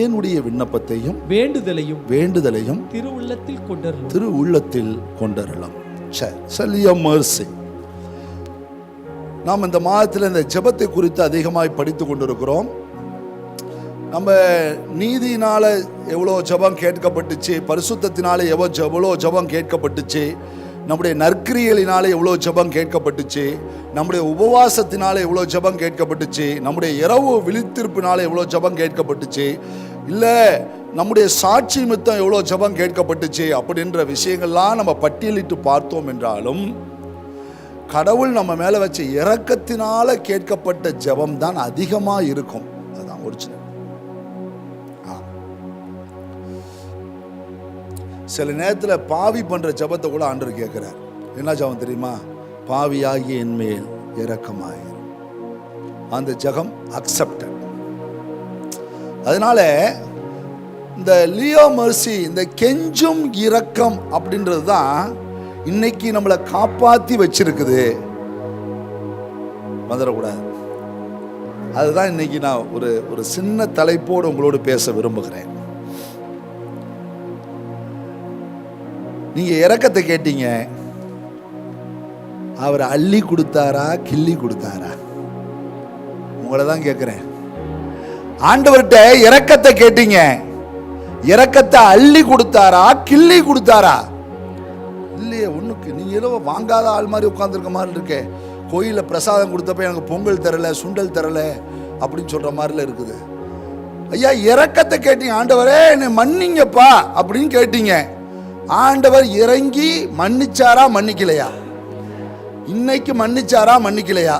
என்னுடைய விண்ணப்பத்தையும் வேண்டுதலையும் திருவுள்ளத்தில் கொண்டரலாம். நாம் இந்த மாதத்தில் இந்த ஜெபத்தை குறித்து அதிகமாய் படித்து கொண்டிருக்கிறோம். நம்ம நீதியினால எவ்வளோ ஜெபம் கேட்கப்பட்டுச்சு, பரிசுத்தத்தினால எவ்வளோ ஜெபம் கேட்கப்பட்டுச்சு, நம்முடைய நற்கிரியலினால எவ்வளோ ஜெபம் கேட்கப்பட்டுச்சு, நம்முடைய உபவாசத்தினால எவ்வளோ ஜெபம் கேட்கப்பட்டுச்சு, நம்முடைய இரவு விழித்திருப்பினால எவ்வளோ ஜெபம் கேட்கப்பட்டுச்சு, இல்லை நம்முடைய சாட்சி நிமித்தம் எவ்வளோ ஜெபம் கேட்கப்பட்டுச்சு அப்படின்ற விஷயங்கள்லாம் நம்ம பட்டியலிட்டு பார்த்தோம் என்றாலும், கடவுள் நம்ம மேலே வச்ச இரக்கத்தினால கேட்கப்பட்ட ஜெபம் தான் அதிகமாக இருக்கும். அதுதான் ஒரிஜினல். சில நேரத்தில் பாவி பண்ற ஜபத்தை கூட ஆண்டவர் கேட்கிறார். என்ன ஜபம் தெரியுமா? பாவியாகி என் மேல் இரக்கமாயிரு. அந்த ஜெபம் அக்செப்டட். அதனால இந்த லியோ மெர்சி, இந்த கெஞ்சும் இரக்கம் அப்படின்றது தான் இன்னைக்கு நம்மளை காப்பாற்றி வச்சிருக்குது. வந்துடக்கூடாது. அதுதான் இன்னைக்கு நான் ஒரு சின்ன தலைப்போடு உங்களோடு பேச விரும்புகிறேன். நீங்க இரக்கத்தை கேட்டீங்க, அவர் அள்ளி கொடுத்தாரா கிள்ளி கொடுத்தாரா? உங்களை தான் கேட்கிறேன். ஆண்டவர்கிட்ட இரக்கத்தை கேட்டீங்க, இரக்கத்தை அள்ளி கொடுத்தாரா கிள்ளி கொடுத்தாரா? இல்லையே, ஒண்ணுக்கு நீங்க ஏதோ வாங்காத ஆள் மாதிரி உட்கார்ந்துருக்க மாதிரி இருக்கே. கோயிலில் பிரசாதம் கொடுத்தப்ப எனக்கு பொங்கல் தரல, சுண்டல் தரல அப்படின்னு சொல்ற மாதிரில இருக்குது. ஐயா, இரக்கத்தை கேட்டீங்க, ஆண்டவரே என்னை மன்னிங்கப்பா அப்படின்னு கேட்டீங்க. ஆண்டவர் இறங்கி மன்னிச்சாரா மன்னிக்கலையா? இன்னைக்கு மன்னிச்சாரா மன்னிக்கலையா?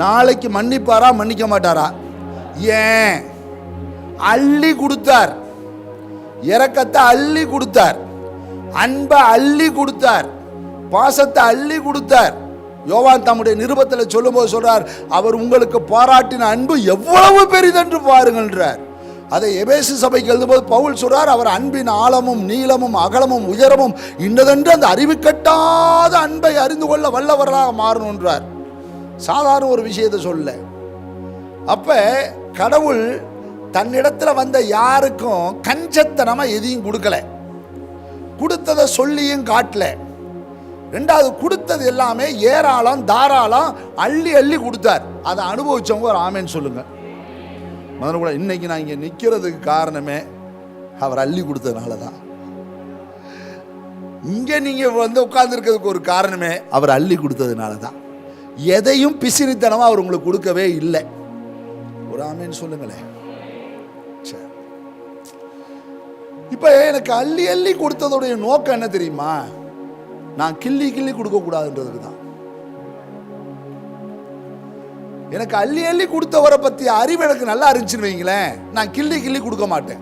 நாளைக்கு மன்னிப்பாரா மன்னிக்க மாட்டாரா? ஏன்? அள்ளி கொடுத்தார். இரக்கத்தை அள்ளி கொடுத்தார், அன்பை அள்ளி கொடுத்தார், பாசத்தை அள்ளி கொடுத்தார். யோவான் தம்முடைய நிருபத்தில் சொல்லும்போது சொல்றார், அவர் உங்களுக்கு பாராட்டின அன்பு எவ்வளவு பெரிதென்று பாருங்கள்ன்றார். அதை எபேசு சபைக்கு எழுதும்போது பவுல் சொல்றார், அவர் அன்பின் ஆழமும் நீளமும் அகலமும் உயரமும் இன்னதென்று அந்த அறிவு கட்டாத அன்பை அறிந்து கொள்ள வல்லவர்களாக மாறணுன்றார். சாதாரண ஒரு விஷயத்தை சொல்ல. அப்ப கடவுள் தன்னிடத்துல வந்த யாருக்கும் கஞ்சத்தனமா எதையும் கொடுக்கல, கொடுத்ததை சொல்லியும் காட்டல. ரெண்டாவது, கொடுத்தது எல்லாமே ஏராளம் தாராளம் அள்ளி அள்ளி கொடுத்தார். அதை அனுபவிச்சவங்க ஒரு ஆமேன்னு சொல்லுங்க. முதல்ல கூட இன்னைக்கு நான் இங்கே நிற்கிறதுக்கு காரணமே அவர் அள்ளி கொடுத்ததுனால தான். இங்கே நீங்கள் வந்து உட்கார்ந்துருக்கிறதுக்கு ஒரு காரணமே அவர் அள்ளி கொடுத்ததுனால தான். எதையும் பிசினித்தனமாக அவர் உங்களுக்கு கொடுக்கவே இல்லை. ஒரு ஆமேன்னு சொல்லுங்களேன். இப்போ எனக்கு அள்ளி அள்ளி கொடுத்ததுடைய நோக்கம் என்ன தெரியுமா? நான் கிள்ளி கிள்ளி கொடுக்கக்கூடாதுன்றதுக்கு தான். எனக்கு அள்ளி அள்ளி கொடுத்தவரை பற்றி அறிவு எனக்கு நல்லா இருந்துச்சுன்னு வைங்களேன், நான் கிள்ளி கிள்ளி கொடுக்க மாட்டேன்.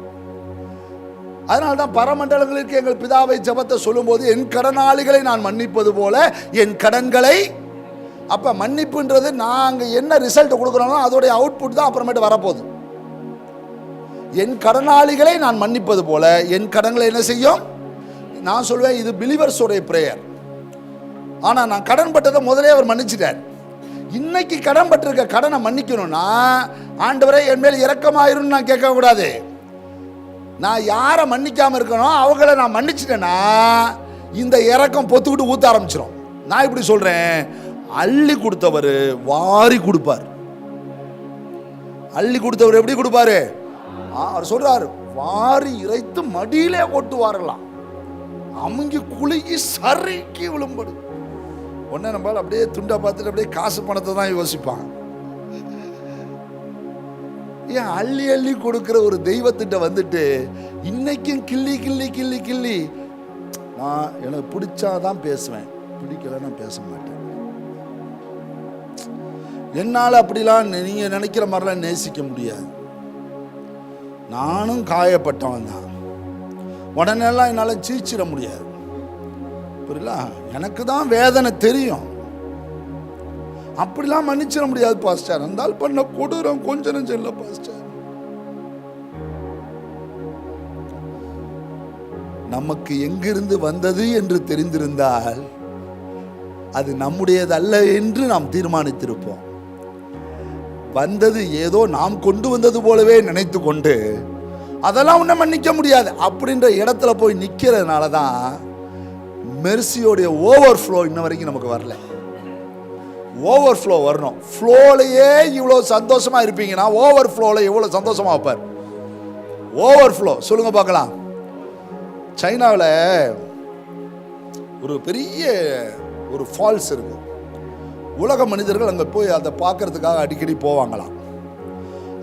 அதனால தான் பரமண்டலங்களுக்கு எங்கள் பிதாவை ஜெபத்தை சொல்லும்போது, என் கடனாளிகளை நான் மன்னிப்பது போல என் கடன்களை. அப்ப மன்னிப்புன்றது நாங்க என்ன ரிசல்ட் கொடுக்குறோமோ அதோடைய அவுட்புட் தான் அப்புறமேட்டு வரப்போகுது. என் கடனாளிகளை நான் மன்னிப்பது போல என் கடன்களை என்ன செய்யும்? நான் சொல்லுவேன், இது பிலீவர்ஸோடைய பிரேயர். ஆனா நான் கடன் பட்டதை முதலே அவர் மன்னிச்சிட்டார். இன்னைக்கு கடன் பட்டிருக்க கடனை மன்னிக்கணும்னா, ஆண்டவரே என் மேல் இரக்கமாயிரும் நான் கேட்க கூடாது. நான் யாரை மன்னிக்காம இருக்கணும் அவங்கள நான் மன்னிச்சிட்டேன்னா இந்த இரக்கம் பொத்துக்கிட்டு ஊத்த ஆரம்பிச்சிடும். நான் இப்படி சொல்றேன், அள்ளி கொடுத்தவர் வாரி கொடுப்பார். அள்ளி கொடுத்தவர் எப்படி கொடுப்பாரு? அவர் சொல்றாரு, வாரி இறைத்து மடியிலே கொட்டுவாரலாம், அமுங்கி குலுங்கி சறுக்கி விழும்படு. ஒன்ன நம்மளால் அப்படியே துண்டா பார்த்துட்டு அப்படியே காசு பணத்தை தான் யோசிப்பான். ஏன் அள்ளி அள்ளி கொடுக்கிற ஒரு தெய்வத்திட்ட வந்துட்டு இன்னைக்கும் கிள்ளி கிள்ளி கிள்ளி கிள்ளி, நான் எனக்கு பிடிச்சாதான் பேசுவேன், பிடிக்கலன்னா பேச மாட்டேன். என்னால் அப்படிலாம் நீங்க நினைக்கிற மாதிரிலாம் நேசிக்க முடியாது. நானும் காயப்பட்டவன் தான். உடனேலாம் என்னால் சீச்சிட முடியாது. புரியல? எனக்கு தான் வேதனை தெரியும். அப்படிலாம் மன்னிச்சிட முடியாது பாஸ்டர். இருந்தால் பண்ண கொடூரம் கொஞ்சம் நெஞ்சம் இல்லை பாஸ்டர். நமக்கு எங்கிருந்து வந்தது என்று தெரிந்திருந்தால் அது நம்முடையது அல்ல என்று நாம் தீர்மானித்திருப்போம். வந்தது ஏதோ நாம் கொண்டு வந்தது போலவே நினைத்து கொண்டு அதெல்லாம் உன்னை மன்னிக்க முடியாது அப்படின்ற இடத்துல போய் நிற்கிறதுனால தான் மெர்சியோடைய ஓவர்ஃப்ளோ இன்ன வரைக்கும் நமக்கு வரல. ஓவர்ஃப்ளோ வரணும். ஃப்ளோலையே இவ்வளோ சந்தோஷமா இருப்பீங்கன்னா ஓவர்ஃப்ளோவில் எவ்வளோ சந்தோஷமா வைப்பார். ஓவர்ஃப்ளோ சொல்லுங்க பார்க்கலாம். சைனாவில் ஒரு பெரிய ஒரு ஃபால்ஸ் இருக்கு. உலக மனிதர்கள் அங்கே போய் அதை பார்க்கறதுக்காக அடிக்கடி போவாங்களாம்.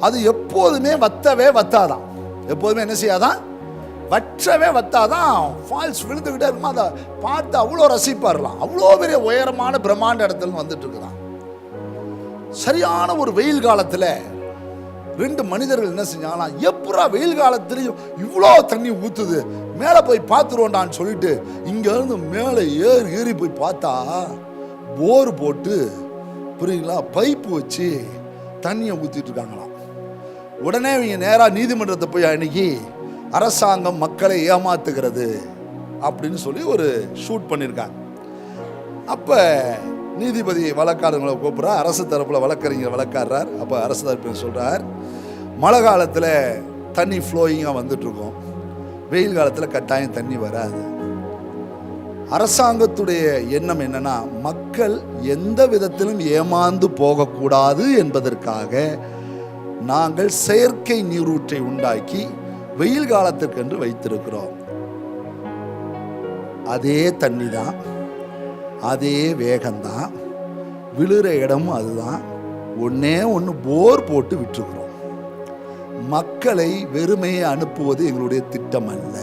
அது எப்போதுமே வத்தாதான். எப்போதுமே என்ன செய்யாதான்? வற்றவே வத்தாதான். ஃபால்ஸ் விழுந்துக்கிட்டே இருக்குமா, அதை பார்த்து அவ்வளோ ரசிப்பாரலாம். அவ்வளோ பெரிய உயரமான பிரம்மாண்ட இடத்துல வந்துட்டு இருக்குதான். சரியான ஒரு வெயில் காலத்தில் 2 மனிதர்கள் என்ன செஞ்சாங்களாம், எப்படா வெயில் காலத்துலையும் இவ்வளோ தண்ணி ஊற்றுது, மேலே போய் பார்த்துருவோண்டான்னு சொல்லிட்டு இங்கேருந்து மேலே ஏறி போய் பார்த்தா போர் போட்டு புரியுங்களா பைப்பு வச்சு தண்ணியை ஊற்றிட்டு இருக்காங்களாம். உடனே இவங்க நேராக நீதிமன்றத்தை போய் அன்னைக்கு அரசாங்கம் மக்களை ஏமாத்துகிறது அப்படின்னு சொல்லி ஒரு ஷூட் பண்ணியிருக்காங்க. அப்போ நீதிபதி வழக்காரங்களை கூப்பிட்றா, அரசு தரப்பில் வழக்கறிஞர் வழக்காடுறார். அப்போ அரசு தரப்பு சொல்கிறார், மழை காலத்தில் தண்ணி ஃப்ளோயிங்காக வந்துட்டுருக்கோம், வெயில் காலத்தில் கட்டாயம் தண்ணி வராது. அரசாங்கத்துடைய எண்ணம் என்னன்னா, மக்கள் எந்த விதத்திலும் ஏமாந்து போகக்கூடாது என்பதற்காக நாங்கள் செயற்கை நீரூற்றை உண்டாக்கி வெயில் காலத்திற்கென்று வைத்திருக்கிறோம். அதே தண்ணி தான், அதே வேகம்தான், விழுற இடமும் அதுதான். ஒன்று போர் போட்டு விட்டுருக்கிறோம். மக்களை வெறுமையை அனுப்புவது எங்களுடைய திட்டம் அல்ல.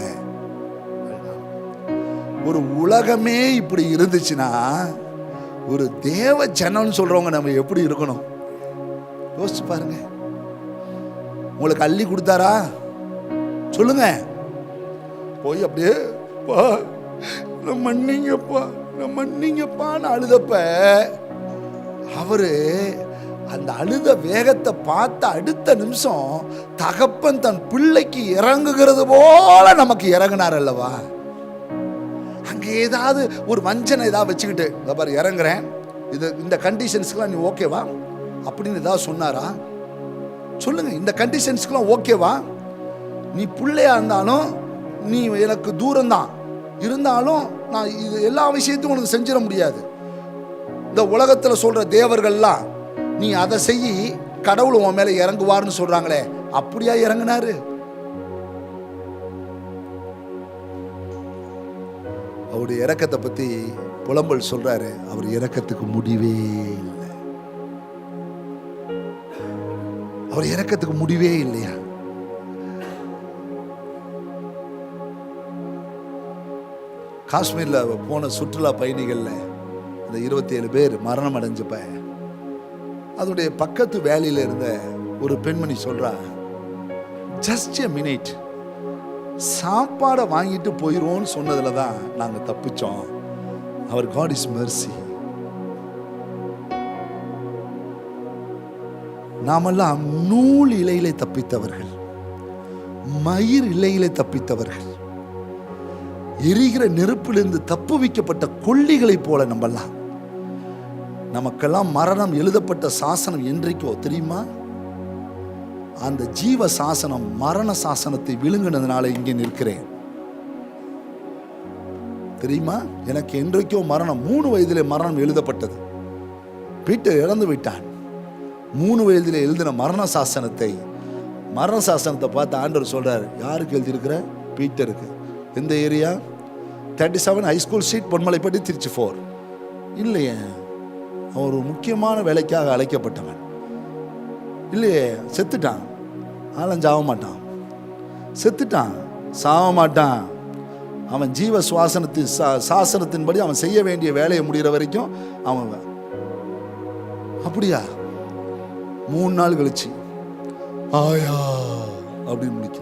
ஒரு உலகமே இப்படி இருந்துச்சுன்னா ஒரு தேவ ஜனம்னு சொல்றவங்க நம்ம எப்படி இருக்கணும் யோசிச்சு பாருங்க. உங்களுக்கு அள்ளி கொடுத்தாரா சொல்லுங்க. போய் அப்படியே மன்னிங்கப்பான்னு அழுதப்ப அவரு அந்த அழுத வேகத்தை பார்த்த அடுத்த நிமிஷம் தகப்பன் தன் பிள்ளைக்கு இறங்குகிறது போல நமக்கு இறங்கினார் அல்லவா. அங்கே ஏதாவது ஒரு வஞ்சனை ஏதாவது வச்சுக்கிட்டு பாரு இறங்குறேன், இந்த கண்டிஷன்ஸ்க்குலாம் நீ ஓகேவா அப்படின்னு ஏதாவது சொன்னாரா சொல்லுங்க. இந்த கண்டிஷன்ஸ்க்குலாம் ஓகேவா? நீ பிள்ளையா இருந்தாலும் நீ எனக்கு தூரம்தான் இருந்தாலும் நான் இது எல்லா விஷயத்தையும் உனக்கு செஞ்சிட முடியாது. இந்த உலகத்தில் சொல்ற தேவர்கள்லாம் நீ அதை செய்யி கடவுள் உன் மேல இறங்குவார்னு சொல்றாங்களே, அப்படியா இறங்கினாரு? அவருடைய இரக்கத்தை பத்தி புலம்பல் சொல்றாரு, அவர் இரக்கத்துக்கு முடிவே இல்லை. அவர் இரக்கத்துக்கு முடிவே இல்லையா? காஷ்மீர்ல போன சுற்றுலா பயணிகள்ல இந்த 27 பேர் மரணம் அடைஞ்சப்ப அதோடைய பக்கத்து வேலையில இருந்த ஒரு பெண்மணி சொல்றா, ஜஸ்ட் எ மினிட், சாப்பாடை வாங்கிட்டு போயிடுவோம்னு சொன்னதுல தான் நாங்க தப்பிச்சோம். அவர் காட் இஸ் மெர்சி. நாமெல்லாம் நூல் இலையிலே தப்பித்தவர்கள், மயிர் இலையிலே தப்பித்தவர்கள், எரிகிற நெருப்பிலிருந்து தப்புவிக்கப்பட்ட கொள்ளிகளை போல நம்பலாம். நமக்கெல்லாம் மரணம் எழுதப்பட்ட சாசனம் என்றைக்கோ தெரியுமா? அந்த ஜீவ சாசனம் மரண சாசனத்தை விழுங்கினதுனால இங்கே நிற்கிறேன். தெரியுமா? எனக்கு என்றைக்கோ மரணம் 3 வயதிலே மரணம் எழுதப்பட்டது. பீட்டர் இறந்து விட்டான். 3 வயதிலே எழுதின மரண சாசனத்தை பார்த்து ஆண்டவர் சொல்றார், யாருக்கு எழுதியிருக்கிற? பீட்டருக்கு. எந்த area? 37 high school street, Ponmalaipatti, Trichy 4. இல்லையே, அவன் ஒரு முக்கியமான வேலைக்காக அழைக்கப்பட்டவன். இல்லையே, செத்துட்டான். ஆளும் சாவ மாட்டான், செத்துட்டான், சாவ மாட்டான். அவன் ஜீவ சாசனத்தின்படி அவன் செய்ய வேண்டிய வேலையை முடிகிற வரைக்கும் அவன். அப்படியா? 3 நாள் கழிச்சு ஆயா அப்படின்னு முடிக்க.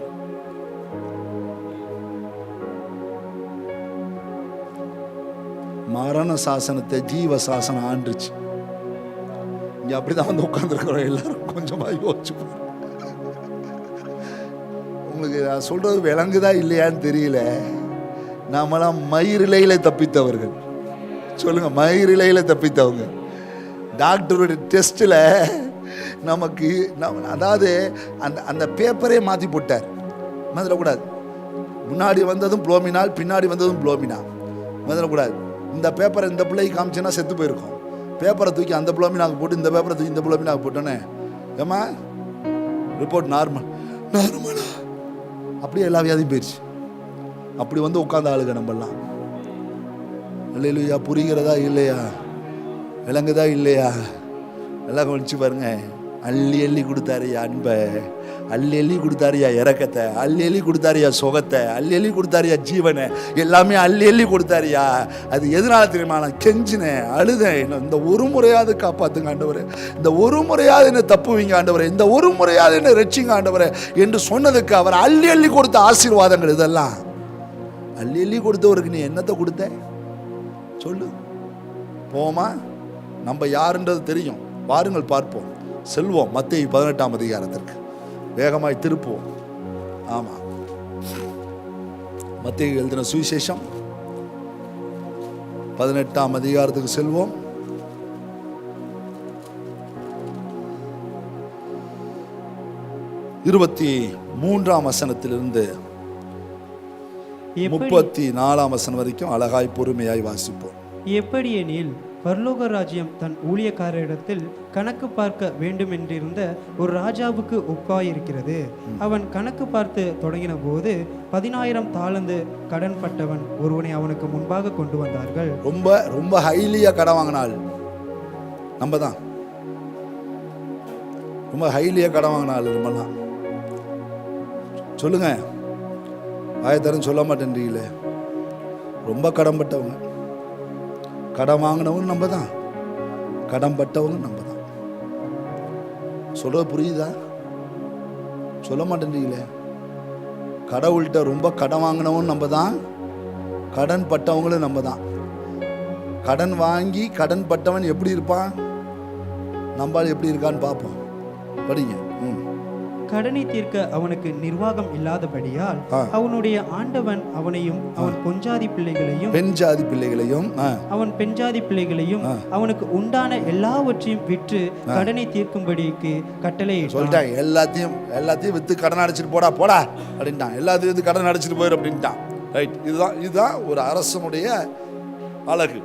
மரண சாசனத்தை ஜீவ சாசனம் ஆண்டுச்சு. இங்க அப்படிதான் வந்து உட்கார்ந்துருக்கிறோம் எல்லாரும். கொஞ்சமா யோசிச்சு உங்களுக்கு நான் சொல்றது விளங்குதா இல்லையான்னு தெரியல. நாமெல்லாம் மயிரிலையில தப்பித்தவர்கள். சொல்லுங்க, மயிரிலையில தப்பித்தவங்க. டாக்டருடைய டெஸ்ட்ல நமக்கு அதாவது அந்த பேப்பரே மாற்றி போட்டார். மறந்துடக்கூடாது. முன்னாடி வந்ததும் புளோமினால், பின்னாடி வந்ததும் புளோமினா. மறந்துடக்கூடாது. இந்த பேப்பரை இந்த பிள்ளைக்கு காமிச்சேன்னா செத்து போயிருக்கும். பேப்பரை தூக்கி அந்த புளோமினாக்கு போட்டு இந்த பேப்பரை தூக்கி இந்த புளோமினாக்கு போட்டோன்னே ஏமா ரிப்போர்ட் நார்மலா அப்படியே எல்லா வியாதியும் போயிடுச்சு. அப்படி வந்து உட்கார்ந்த ஆளுங்க நம்மெல்லாம். இல்லையா? புரிகிறதா இல்லையா? விளங்குதா இல்லையா? எல்லாம் கவனிச்சு பாருங்க. அள்ளி அள்ளி கொடுத்தாருயா அன்பை, அள்ளி அள்ளி கொடுத்தாருயா இறக்கத்தை, அள்ளி அள்ளி கொடுத்தாருயா சுகத்தை, அள்ளி அள்ளி கொடுத்தாருயா ஜீவனை, எல்லாமே அள்ளி அள்ளி கொடுத்தாருயா. அது எதனால தெரியுமா? நான் கெஞ்சினேன், அழுதேன், இந்த ஒரு முறையாவது காப்பாத்துங்க ஆண்டவரே, இந்த ஒரு முறையாவது என்ன தப்புவீங்க ஆண்டவரே, இந்த ஒரு முறையாவது என்ன ரட்சிங்க ஆண்டவரே என்று சொன்னதுக்கு அவர் அள்ளி அள்ளி கொடுத்த ஆசீர்வாதங்கள் இதெல்லாம். அள்ளி அள்ளி கொடுத்தவருக்கு நீ என்னத்தை கொடுத்த சொல்லு. போமா, நம்ம யாருன்றது தெரியும். வாருங்கள் பார்ப்போம், செல்வோம் மத்தேயு 18ஆம் அதிகாரத்திற்கு வேகமாய் திருப்புவோம். ஆமா, மத்தேயு எழுதின சுவிசேஷம் 18ஆம் அதிகாரத்துக்கு செல்வோம். இருபத்தி 3ஆம் வசனத்திலிருந்து 34ஆம் வசனம் வரைக்கும் அழகாய் பொறுமையாய் வாசிப்போம். எப்படியெனில் பரலோக ராஜ்யம் தன் ஊழியக்காரரிடத்தில் கணக்கு பார்க்க வேண்டும் என்றிருந்த ஒரு ராஜாவுக்கு ஒப்பாயிருக்கிறது. அவன் கணக்கு பார்த்து தொடங்கின போது 10,000 தாலந்து கடன் பட்டவன் ஒருவனை அவனுக்கு முன்பாக கொண்டு வந்தார்கள். ரொம்ப ரொம்ப ஹைலியா கடன் வாங்கினாள் நம்ம தான். ரொம்ப ஹைலியா கடன் வாங்கினாள் நம்மலாம். சொல்லுங்க, ஆயத்தரம் சொல்ல மாட்டேன்றீங்களே. ரொம்ப கடன் பட்டவங்க, கடன் வாங்கினவங்க நம்ம தான், கடன் பட்டவங்க நம்ம தான். சொல்றது புரியுதா? சொல்ல மாட்டேன்றீங்களே. கடவுள்கிட்ட ரொம்ப கடன் வாங்கினவங்க நம்ம தான், கடன் பட்டவங்களும் நம்ம தான். கடன் வாங்கி கடன் பட்டவன் எப்படி இருப்பான், நம்மால் எப்படி இருக்கான்னு பார்ப்போம். படிங்க. கடனை தீர்க்க அவனுக்கு நிர்வாகம் இல்லாதபடியால் அவனுடைய ஆண்டவன் அவனையும் அவன் பெண்ஜாதி பிள்ளைகளையும் அவன் பெண்ஜாதி பிள்ளைகளையும் அவனுக்கு உண்டான எல்லாவற்றையும் விற்று கடனை தீர்க்கும்படிக்கு கட்டளை சொல்லிட்டான். எல்லாத்தையும் வித்து கடன் அடைச்சிட்டு போடா அப்படின்ட்டான். எல்லாத்தையும் வித்து கடன் அடைச்சிட்டு போயிரு அப்படின்ட்டான். ரைட். இதுதான் ஒரு அரசனுடைய அழகு.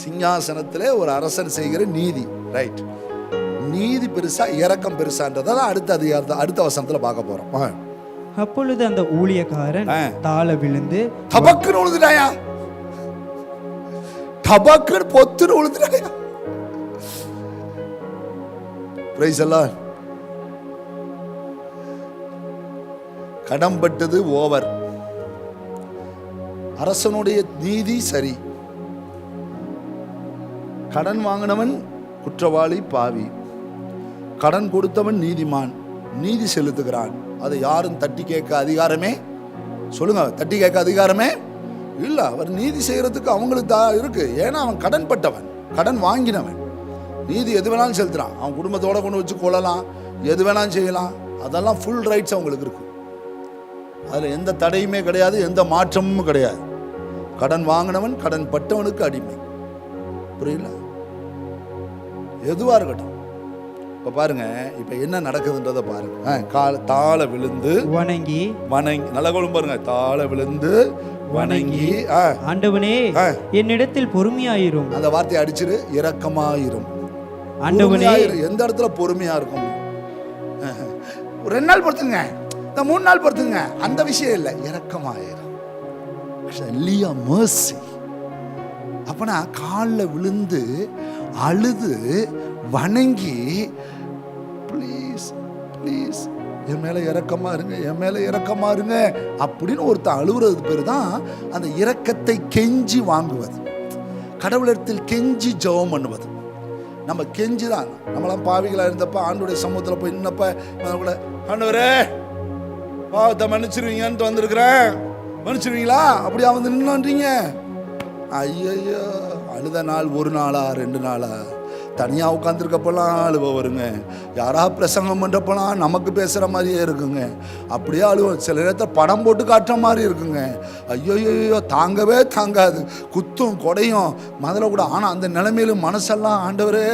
சிங்காசனத்திலே ஒரு அரசன் செய்கிற நீதி. ரைட். நீதி பெருசா இரக்கம் பெருசான்றதான் அடுத்த வசனத்துல பார்க்க போறோம். அப்பொழுது அந்த ஊழியக்காரன் தாழ விழுந்து டபக்குன்னு விழுந்துட்டாயா, டபக்குன்னு பொத்துன்னு விழுந்துட்டாயா. பிரைஸ் எல்லாம். கடன்பட்டது ஓவர். அரசனுடைய நீதி சரி, கடன் வாங்கினவன் குற்றவாளி பாவி, கடன் கொடுத்தவன் நீதிமான், நீதி செலுத்துகிறான். அதை யாரும் தட்டி கேட்க அதிகாரமே, சொல்லுங்க, தட்டி கேட்க அதிகாரமே இல்லை. அவர் நீதி செய்யறதுக்கு அவங்களுக்கு தான் இருக்கு. ஏன்னா அவன் கடன் பட்டவன், கடன் வாங்கினவன். நீதி எது வேணாலும் செலுத்துறான். அவன் குடும்பத்தோட கொண்டு வச்சு கொள்ளலாம், எது வேணாலும் செய்யலாம். அதெல்லாம் ஃபுல் ரைட்ஸ் அவங்களுக்கு இருக்கு. அதில் எந்த தடையுமே கிடையாது, எந்த மாற்றமும் கிடையாது. கடன் வாங்கினவன் கடன் பட்டவனுக்கு அடிமை. புரியல? எதுவா இருக்கட்டும். இப்ப பாருங்க, இப்ப என்ன நடக்குதுன்றத பாருங்க. தாழ விழுந்து வணங்கி நல்ல கோலம் பாருங்க. தாழ விழுந்து வணங்கி, ஆண்டவனே என்னிடத்தில் பொறுமையாயிரும். அந்த வார்த்தையை அடிச்சிரு, இரக்கமாயிரும். ஆண்டவனே, எந்த இடத்துல பொறுமையா இருக்கும்? 2 நாள் பொறுத்துங்க, 3 நாள் பொறுத்துங்க, அந்த விஷயம் இல்லை. இரக்கமாயிரும். அப்பனா காலில் விழுந்து அழுது வணங்கி, ப்ளீஸ் ப்ளீஸ் என் மேல இரக்கமா இருங்க, என் மேல இரக்கமா இருங்க அப்படின்னு ஒருத்தன் அழுகுறது பேரு தான் அந்த இரக்கத்தை கெஞ்சி வாங்குவது, கடவுளத்தில் கெஞ்சி ஜெபம் பண்ணுவது. நம்ம கெஞ்சி தான். நம்மளாம் பாவிகளா இருந்தப்ப ஆண்டோடைய சமூகத்துல போய் நின்னப்ப கூட, ஆண்டவரே பாவத்தை மன்னிச்சிருவீங்கன்ட்டு வந்திருக்கிறேன், மன்னிச்சிருவீங்களா அப்படியா வந்து நின்னுன்றீங்க. ஐயோ, அழுத நாள் 1 நாளா 2 நாளா? தனியாக உட்காந்துருக்கப்பெல்லாம் அழுவ வருங்க. யாராவது பிரசங்கம் பண்ணுறப்பெல்லாம் நமக்கு பேசுகிற மாதிரியே இருக்குங்க. அப்படியே அழுவோம். சில நேரத்தில் படம் போட்டு காட்டுற மாதிரி இருக்குங்க. ஐயோ தாங்கவே தாங்காது, குத்தும் கொடையும் முதல்ல கூட. ஆனால் அந்த நிலைமையிலும் மனசெல்லாம், ஆண்டவரே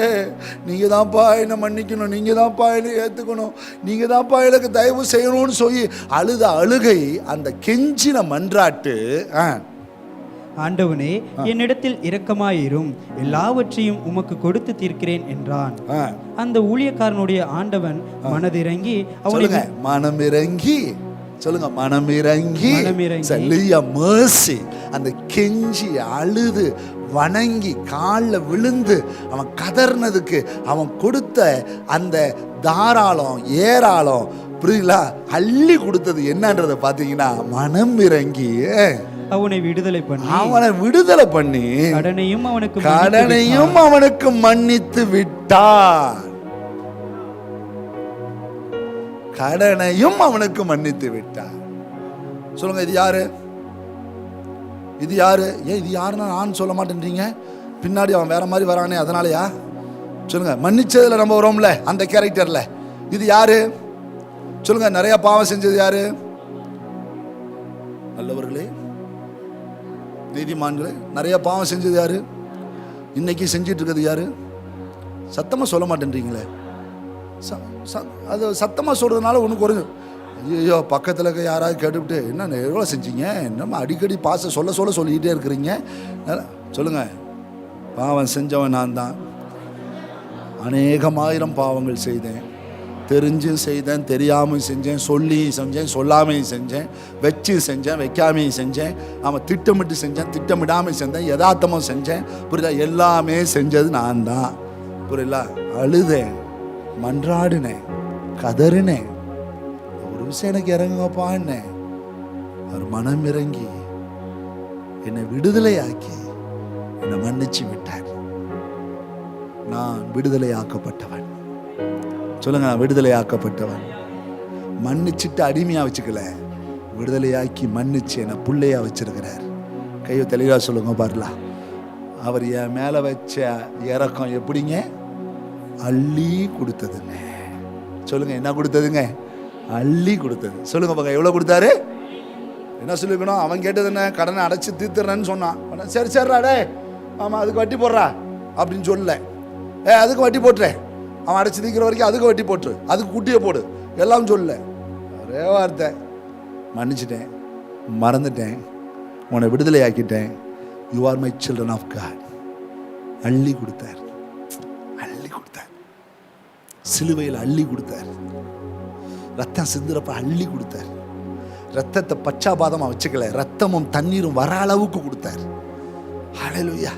நீங்கள் தான்ப்பா என்னை மன்னிக்கணும், நீங்கள் தான்ப்பா என்னை ஏற்றுக்கணும், நீங்கள் தான்ப்பா எனக்கு தயவு செய்யணும்னு சொல்லி அழுத அழுகை, அந்த கெஞ்சின மன்றாட்டு, ஆண்டவனே என்னிடத்தில் இரக்கமாயிரும், எல்லாவற்றையும் உமக்கு கொடுத்து தீர்க்கிறேன் என்றான். அந்த ஊழியக்காரனுடைய ஆண்டவன் மனதிறங்கி அவனை மனமிறங்கி சொல்லுங்க, மனமிறங்கி mercy, அந்த கெஞ்சி அழுது வணங்கி காலில் விழுந்து அவன் கதர்னதுக்கு அவன் கொடுத்த அந்த தாராளம் ஏராளம், புரியுங்களா, அள்ளி கொடுத்தது என்னன்றதை பார்த்தீங்கன்னா, மனம் இறங்கி அவனை விடுதலை பண்ணி கடனையும் அவனுக்கு மன்னித்து விட்டார். கடனையும் அவனுக்கு மன்னித்து விட்டார். சொல்லுங்க, இது யாரு? இது யாரு? ஏன் இது யாருன்னா நான் சொல்ல மாட்டேன்றீங்க? பின்னாடி அவன் வேற மாதிரி வரானே, அதனாலயா? சொல்லுங்க, மன்னிச்சதுல நம்ம வரோம்ல அந்த கேரக்டர்ல. இது யாரு சொல்லுங்க? நிறைய பாவம் செஞ்சது யாரு? நல்லவர்களே, நீதிமான்களே, நிறைய பாவம் செஞ்சது யாரு? இன்னைக்கு செஞ்சிட்டு இருக்கிறது யாரு? சத்தமா சொல்ல மாட்டேன்றீங்களே. அது சத்தமா சொல்றதுனால ஒன்று குறைஞ்சு, ஐயோ பக்கத்தில் இருக்க யாராவது கேட்டுவிட்டு என்ன எவ்வளோ செஞ்சீங்க, என்னம்மா அடிக்கடி பாச சொல்லிக்கிட்டே இருக்கிறீங்க. சொல்லுங்க, பாவம் செஞ்சவன் நான் தான். அநேகமாயிரம் பாவங்கள் செய்தேன். தெரிஞ்சும் செய்தேன், தெரியாமல் செஞ்சேன், சொல்லியும் செஞ்சேன், சொல்லாமையும் செஞ்சேன், வச்சு செஞ்சேன், வைக்காமையும் செஞ்சேன், அவன் திட்டமிட்டு செஞ்சேன், திட்டமிடாமல் செஞ்சேன், யதார்த்தமும் செஞ்சேன். புரியுதா? எல்லாமே செஞ்சது நான் தான். புரியல? அழுதேன், மன்றாடினேன், கதறினேன். ஒரு விஷயம் எனக்கு இறங்குங்கப்பான்னு அவர் மனம் இறங்கி என்னை விடுதலையாக்கி என்னை மன்னிச்சு விட்டார். நான் விடுதலையாக்கப்பட்டவன். சொல்லுங்க, விடுதலையாக்கப்பட்டவன். மன்னிச்சுட்டு அடிமையா வச்சுக்கல, விடுதலையாக்கி மன்னிச்சு என்னை பிள்ளையா வச்சிருக்கிறார். கையை தெளிவா சொல்லுங்க பாருலாம். அவர் என் மேல வச்ச இறக்கம் எப்படிங்க? அள்ளி கொடுத்ததுங்க. சொல்லுங்க, என்ன கொடுத்ததுங்க? அள்ளி கொடுத்தது. சொல்லுங்க பாங்க, எவ்வளவு கொடுத்தாரு? என்ன சொல்லிக்கணும்? அவன் கேட்டது என்ன? கடனை அடைச்சு தீர்த்துறேன்னு சொன்னான். சரி சரிடா, ஆமா அதுக்கு வட்டி போடுறா அப்படின்னு சொல்லல. அதுக்கு வட்டி போட்டுறேன், அவன் அடைச்சி தீக்கிற வரைக்கும் அதுக்கு வட்டி போட்டு, அதுக்கு குட்டியை போடு, எல்லாம் சொல்லல. ஒரே வார்த்தை, மன்னிச்சிட்டேன், மறந்துட்டேன், உன்னை விடுதலை ஆக்கிட்டேன். You are my children of God. அள்ளி கொடுத்தார், அள்ளி கொடுத்தார். சிலுவையில் அள்ளி கொடுத்தார். ரத்தம் சிந்துறப்ப அள்ளி கொடுத்தார். ரத்தத்தை பச்சாபாதமாக வச்சுக்கல, ரத்தமும் தண்ணீரும் வர அளவுக்கு கொடுத்தார். ஹல்லேலூயா.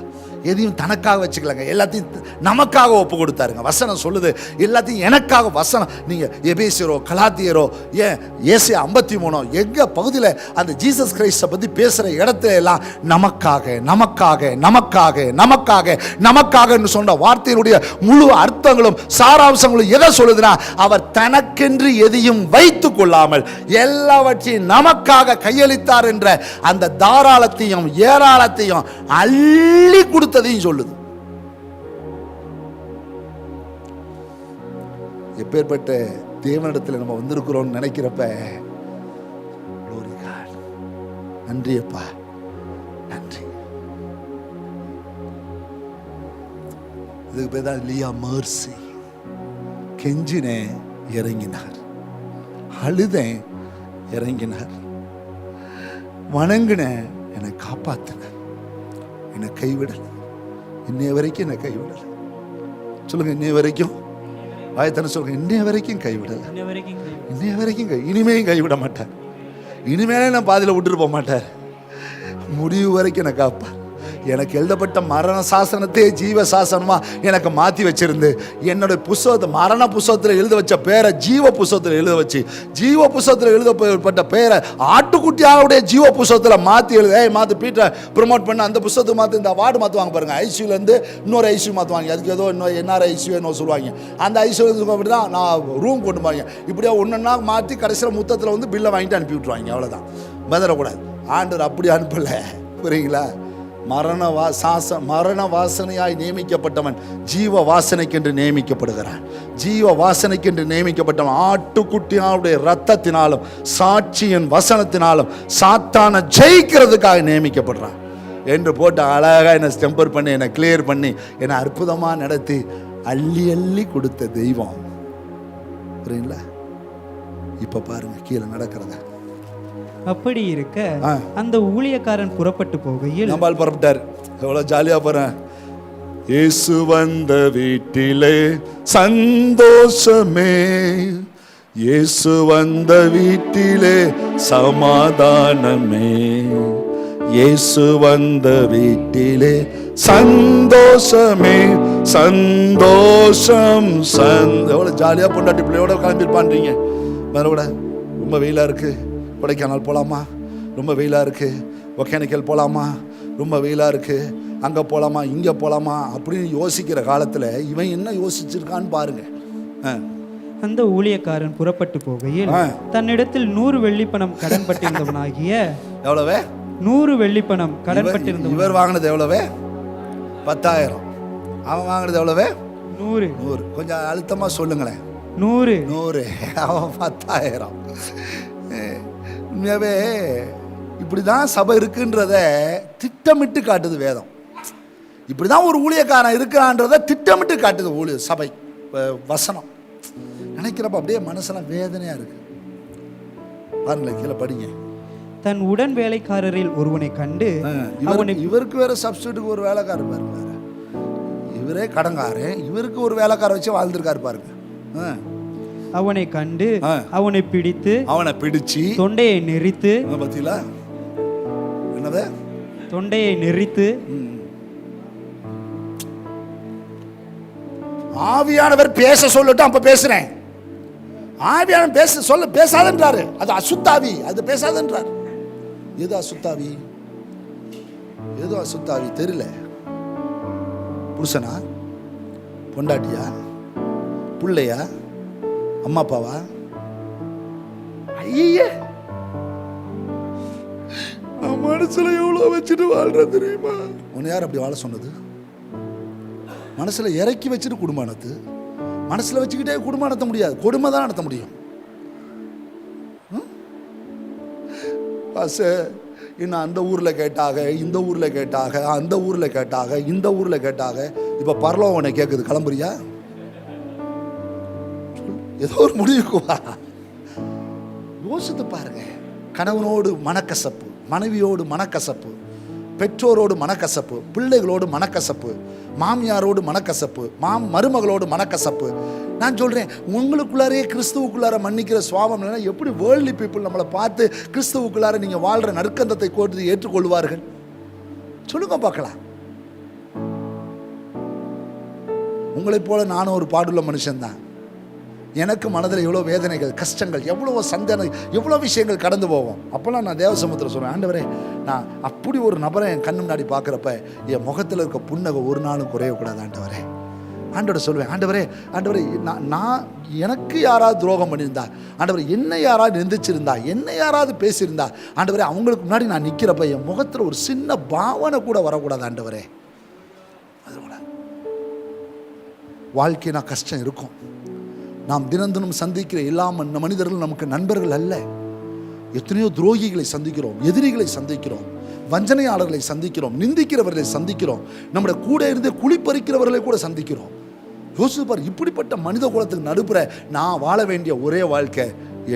எதையும் தனக்காக வச்சுக்கலங்க, எல்லாத்தையும் நமக்காக ஒப்பு கொடுத்தாருங்க. வசனம் சொல்லுது, எல்லாத்தையும் எனக்காக. வசனம் நீங்க எபேசியரோ கலாத்தியரோ ஏன் ஏசியா 53 எங்க பகுதியில் அந்த ஜீசஸ் கிரைஸ்ட பத்தி பேசுற இடத்துல எல்லாம் நமக்காக நமக்காக நமக்காக நமக்காக நமக்காக சொன்ன வார்த்தையினுடைய முழு அர்த்தங்களும் சாராம்சங்களும் எதை சொல்லுதுன்னா, அவர் தனக்கென்று எதையும் வைத்துக் கொள்ளாமல் எல்லாவற்றையும் நமக்காக கையளித்தார் என்ற அந்த தாராளத்தையும் ஏராளத்தையும் அள்ளி கொடுத்ததையும் சொல்லுது. எப்பேற்பட்ட தேவனிடத்தில் நம்ம வந்திருக்கிறோம் நினைக்கிறப்ப, நன்றி அப்பா, நன்றி. இதுக்கு பேர் தான் லியா மர்சி. கெஞ்சினே இறங்கினார், அழுதேன் இறங்கினார், வணங்கின என்னை காப்பாத்தினார், என்னை கைவிடல, இன்னைய வரைக்கும் என்னை கைவிடல. சொல்லுங்க, இன்னைய வரைக்கும். ஆயத்தன சொல்லுங்க, இன்னைய வரைக்கும் கைவிடல, இன்னைய வரைக்கும் இனிமேலும் கைவிட மாட்டார். இனிமேலே நான் பாதியில் விட்டுட்டு போக மாட்டார். முடிவு வரைக்கும் என்னை காப்பார். எனக்கு எழுதப்பட்ட மரண சாசனத்தை ஜீவ சாசனமா எனக்கு மாற்றி வச்சிருந்து, என்னுடைய புஸ்தகத்தை மரண புஸ்தகத்தில் எழுத வச்ச பேரை ஜீவ புஸ்தகத்தில் எழுத வச்சு, ஜீவ புஸ்தகத்தில் எழுதப்பட்ட பேரை ஆட்டுக்குட்டியாவுடைய ஜீவ புஸ்தகத்தில் மாற்றி பீட்டரை ப்ரொமோட் பண்ண அந்த புஸ்தகத்தை மாற்றி இந்த அவார்டு மாற்றுவாங்க பாருங்க. ஐசியூலேருந்து இன்னொரு ஐசியூ மாற்றுவாங்க. அதுக்கு ஏதோ இன்னொரு என்ஆர் ஐசியூ என்ன சொல்லுவாங்க. அந்த ஐசியூ அப்படி தான் நான் ரூம் கொண்டு போவாங்க. இப்படியா ஒன்றுன்னா மாற்றி கடைசியில் முத்தத்தில் வந்து பில்லை வாங்கிட்டு அனுப்பி விட்ருவாங்க. அவ்வளோதான், பதறக்கூடாது. ஆண்டவர் அப்படி அனுப்பலை, புரியுங்களா? மரண வாசனையாய் நியமிக்கப்பட்டவன் ஜீவ வாசனைக்கென்று நியமிக்கப்படுகிறான். ஜீவ வாசனைக்கென்று நியமிக்கப்பட்டவன் ஆட்டுக்குட்டியாருடைய ரத்தத்தினாலும் சாட்சியின் வசனத்தினாலும் சாத்தானை ஜெயிக்கிறதுக்காக நியமிக்கப்படுறான் என்று போட்டு அழகாக என்னை ஸ்டெம்பர் பண்ணி, என்னை கிளியர் பண்ணி, என்னை அற்புதமாக நடத்தி அள்ளி அள்ளி கொடுத்த தெய்வம். புரியுங்களா? இப்ப பாருங்க கீழே நடக்கிறத. அப்படி இருக்க அந்த ஊழியக்காரன் புறப்பட்டு போகையில், நம்மால் புறப்பட்டார், எவ்வளவு ஜாலியா போறேன். இயேசு வந்த வீட்டிலே சந்தோஷமே, இயேசு வந்த வீட்டிலே சமாதானமே, இயேசு வந்த வீட்டிலே சந்தோஷமே சந்தோஷம். எவ்வளவு ஜாலியா பொண்டாட்டி பிள்ளையோட கிளம்பிருப்பான்றீங்க. வேற கூட ரொம்ப வெயிலா இருக்கு, கொடைக்கானல் போகலாமா? ரொம்ப வெயிலாக இருக்குது. ஒகேனக்கல் போகலாமா? ரொம்ப வெயிலாக இருக்குது. அங்கே போகலாமா இங்கே போகலாமா அப்படின்னு யோசிக்கிற காலத்தில் இவன் என்ன யோசிச்சிருக்கான்னு பாருங்க. அந்த ஊழியக்காரன் புறப்பட்டு போகையில் தன்னிடத்தில் 100 வெள்ளிப்பணம் கடன்பட்டிருந்தவனாகிய, எவ்வளவு? 100 வெள்ளிப்பணம் கடன்பட்டிருந்தவன். இவர் வாங்கினது எவ்வளவு? 10,000. அவன் வாங்கினது எவ்வளவு? 100. கொஞ்சம் அழுத்தமாக சொல்லுங்களேன். 100. அவன் 10,000. உண்மையாகவே இப்படி தான் சபை இருக்குன்றத திட்டமிட்டு காட்டுது வேதம். இப்படி தான் ஒரு ஊழியக்காரன் இருக்கிறான்றதை திட்டமிட்டு காட்டுது சபை வசனம். நினைக்கிறப்ப அப்படியே மனசெல்லாம் வேதனையாக இருக்கு. பாருங்களேன், கீழே படிங்க. தன் உடன் வேலைக்காரரில் ஒருவனை கண்டு, இவருக்கு வேற சப்ஸ்டியூட்டுக்கு ஒரு வேலைக்காரர் பாருங்க, வேற இவரே கடங்காரன், இவருக்கு ஒரு வேலைக்கார வச்சு வாழ்ந்துருக்காரு பாருங்க. அவனை கண்டு அவனை பிடிச்சு தொண்டையை நெரித்து, பத்தியில என்னது? தொண்டையை நெரித்து, ஆவியானவர் பேச சொல்லட்டும், அப்ப பேசுறேன். ஆவியானவர் பேசாதன்றாரு. அது அசுத்தாவி, அது பேசாதன்றார். எது அசுத்தாவி? ஏதோ அசுத்தாவி தெரியல. புருஷனா, பொண்டாட்டியா, பிள்ளையா, அம்மா அப்பாவா? ஐயே, நான் மனசுல எவ்வளவு வச்சுட்டு வாழ்ற தெரியுமா? உன்னை யார் அப்படி வாழ சொன்னது? மனசுல இறக்கி வச்சுட்டு குடும்பம் நடத்து. மனசுல வச்சுக்கிட்டே குடும்பம் நடத்த முடியாது, கொடுமை தான் நடத்த முடியும். இன்னும் அந்த ஊர்ல கேட்டாக, இந்த ஊர்ல கேட்டாக, அந்த ஊர்ல கேட்டாக, இந்த ஊர்ல கேட்டாக. இப்ப பரலோகம் உன்னை கேட்குது, கிளம்புறியா? ஏதோ ஒரு முடிவுக்கு வா. யோசித்து பாருங்க. கணவனோடு மனக்கசப்பு, மனைவியோடு மனக்கசப்பு, பெற்றோரோடு மனக்கசப்பு, பிள்ளைகளோடு மனக்கசப்பு, மாமியாரோடு மனக்கசப்பு, மருமகளோடு மனக்கசப்பு. நான் சொல்றேன், உங்களுக்குள்ளாரே கிறிஸ்துவுக்குள்ளார மன்னிக்கிற சுவாபம் இல்லைன்னா எப்படி வேர்ல்ட்லி பீப்புள் நம்மளை பார்த்து கிறிஸ்துவுக்குள்ளார நீங்க வாழ்ற நற்கந்தத்தை கோர்த்து ஏற்றுக்கொள்வார்கள்? சொல்லுங்க பார்க்கலாம். உங்களைப் போல நானும் ஒரு பாடுள்ள மனுஷன்தான். எனக்கு மனதில் எவ்வளோ வேதனைகள், கஷ்டங்கள், எவ்வளோ சந்தனை, எவ்வளோ விஷயங்கள் கடந்து போவோம். அப்போல்லாம் நான் தேவசமுத்திரம் சொல்லுவேன், ஆண்டவரே, நான் அப்படி ஒரு நபரை என் கண்ணு முன்னாடி பார்க்குறப்ப என் முகத்தில் இருக்க புன்னகை ஒரு நாளும் குறையக்கூடாது ஆண்டவரே. ஆண்டவரை சொல்லுவேன், ஆண்டவரே, நான் எனக்கு யாராவது துரோகம் பண்ணியிருந்தா, ஆண்டவரே என்னை யாராவது நிந்திச்சிருந்தா, என்னை யாராவது பேசியிருந்தா, ஆண்டவரே அவங்களுக்கு முன்னாடி நான் நிற்கிறப்ப என் முகத்தில் ஒரு சின்ன பாவனை கூட வரக்கூடாது ஆண்டவரே. அது கூட வாழ்க்கைனா கஷ்டம் இருக்கும். நாம் தினம் சந்திக்கிற எல்லா மனிதர்கள் நமக்கு நண்பர்கள் அல்ல. எத்தனையோ துரோகிகளை சந்திக்கிறோம், எதிரிகளை சந்திக்கிறோம், வஞ்சனையாளர்களை சந்திக்கிறோம், நிந்திக்கிறவர்களை சந்திக்கிறோம், நம்முடைய கூட இருந்து குளிப்பறிக்கிறவர்களை கூட சந்திக்கிறோம். யோசிச்சு பாரு, இப்படிப்பட்ட மனித குலத்துக்கு நடுப்புற நான் வாழ வேண்டிய ஒரே வாழ்க்கை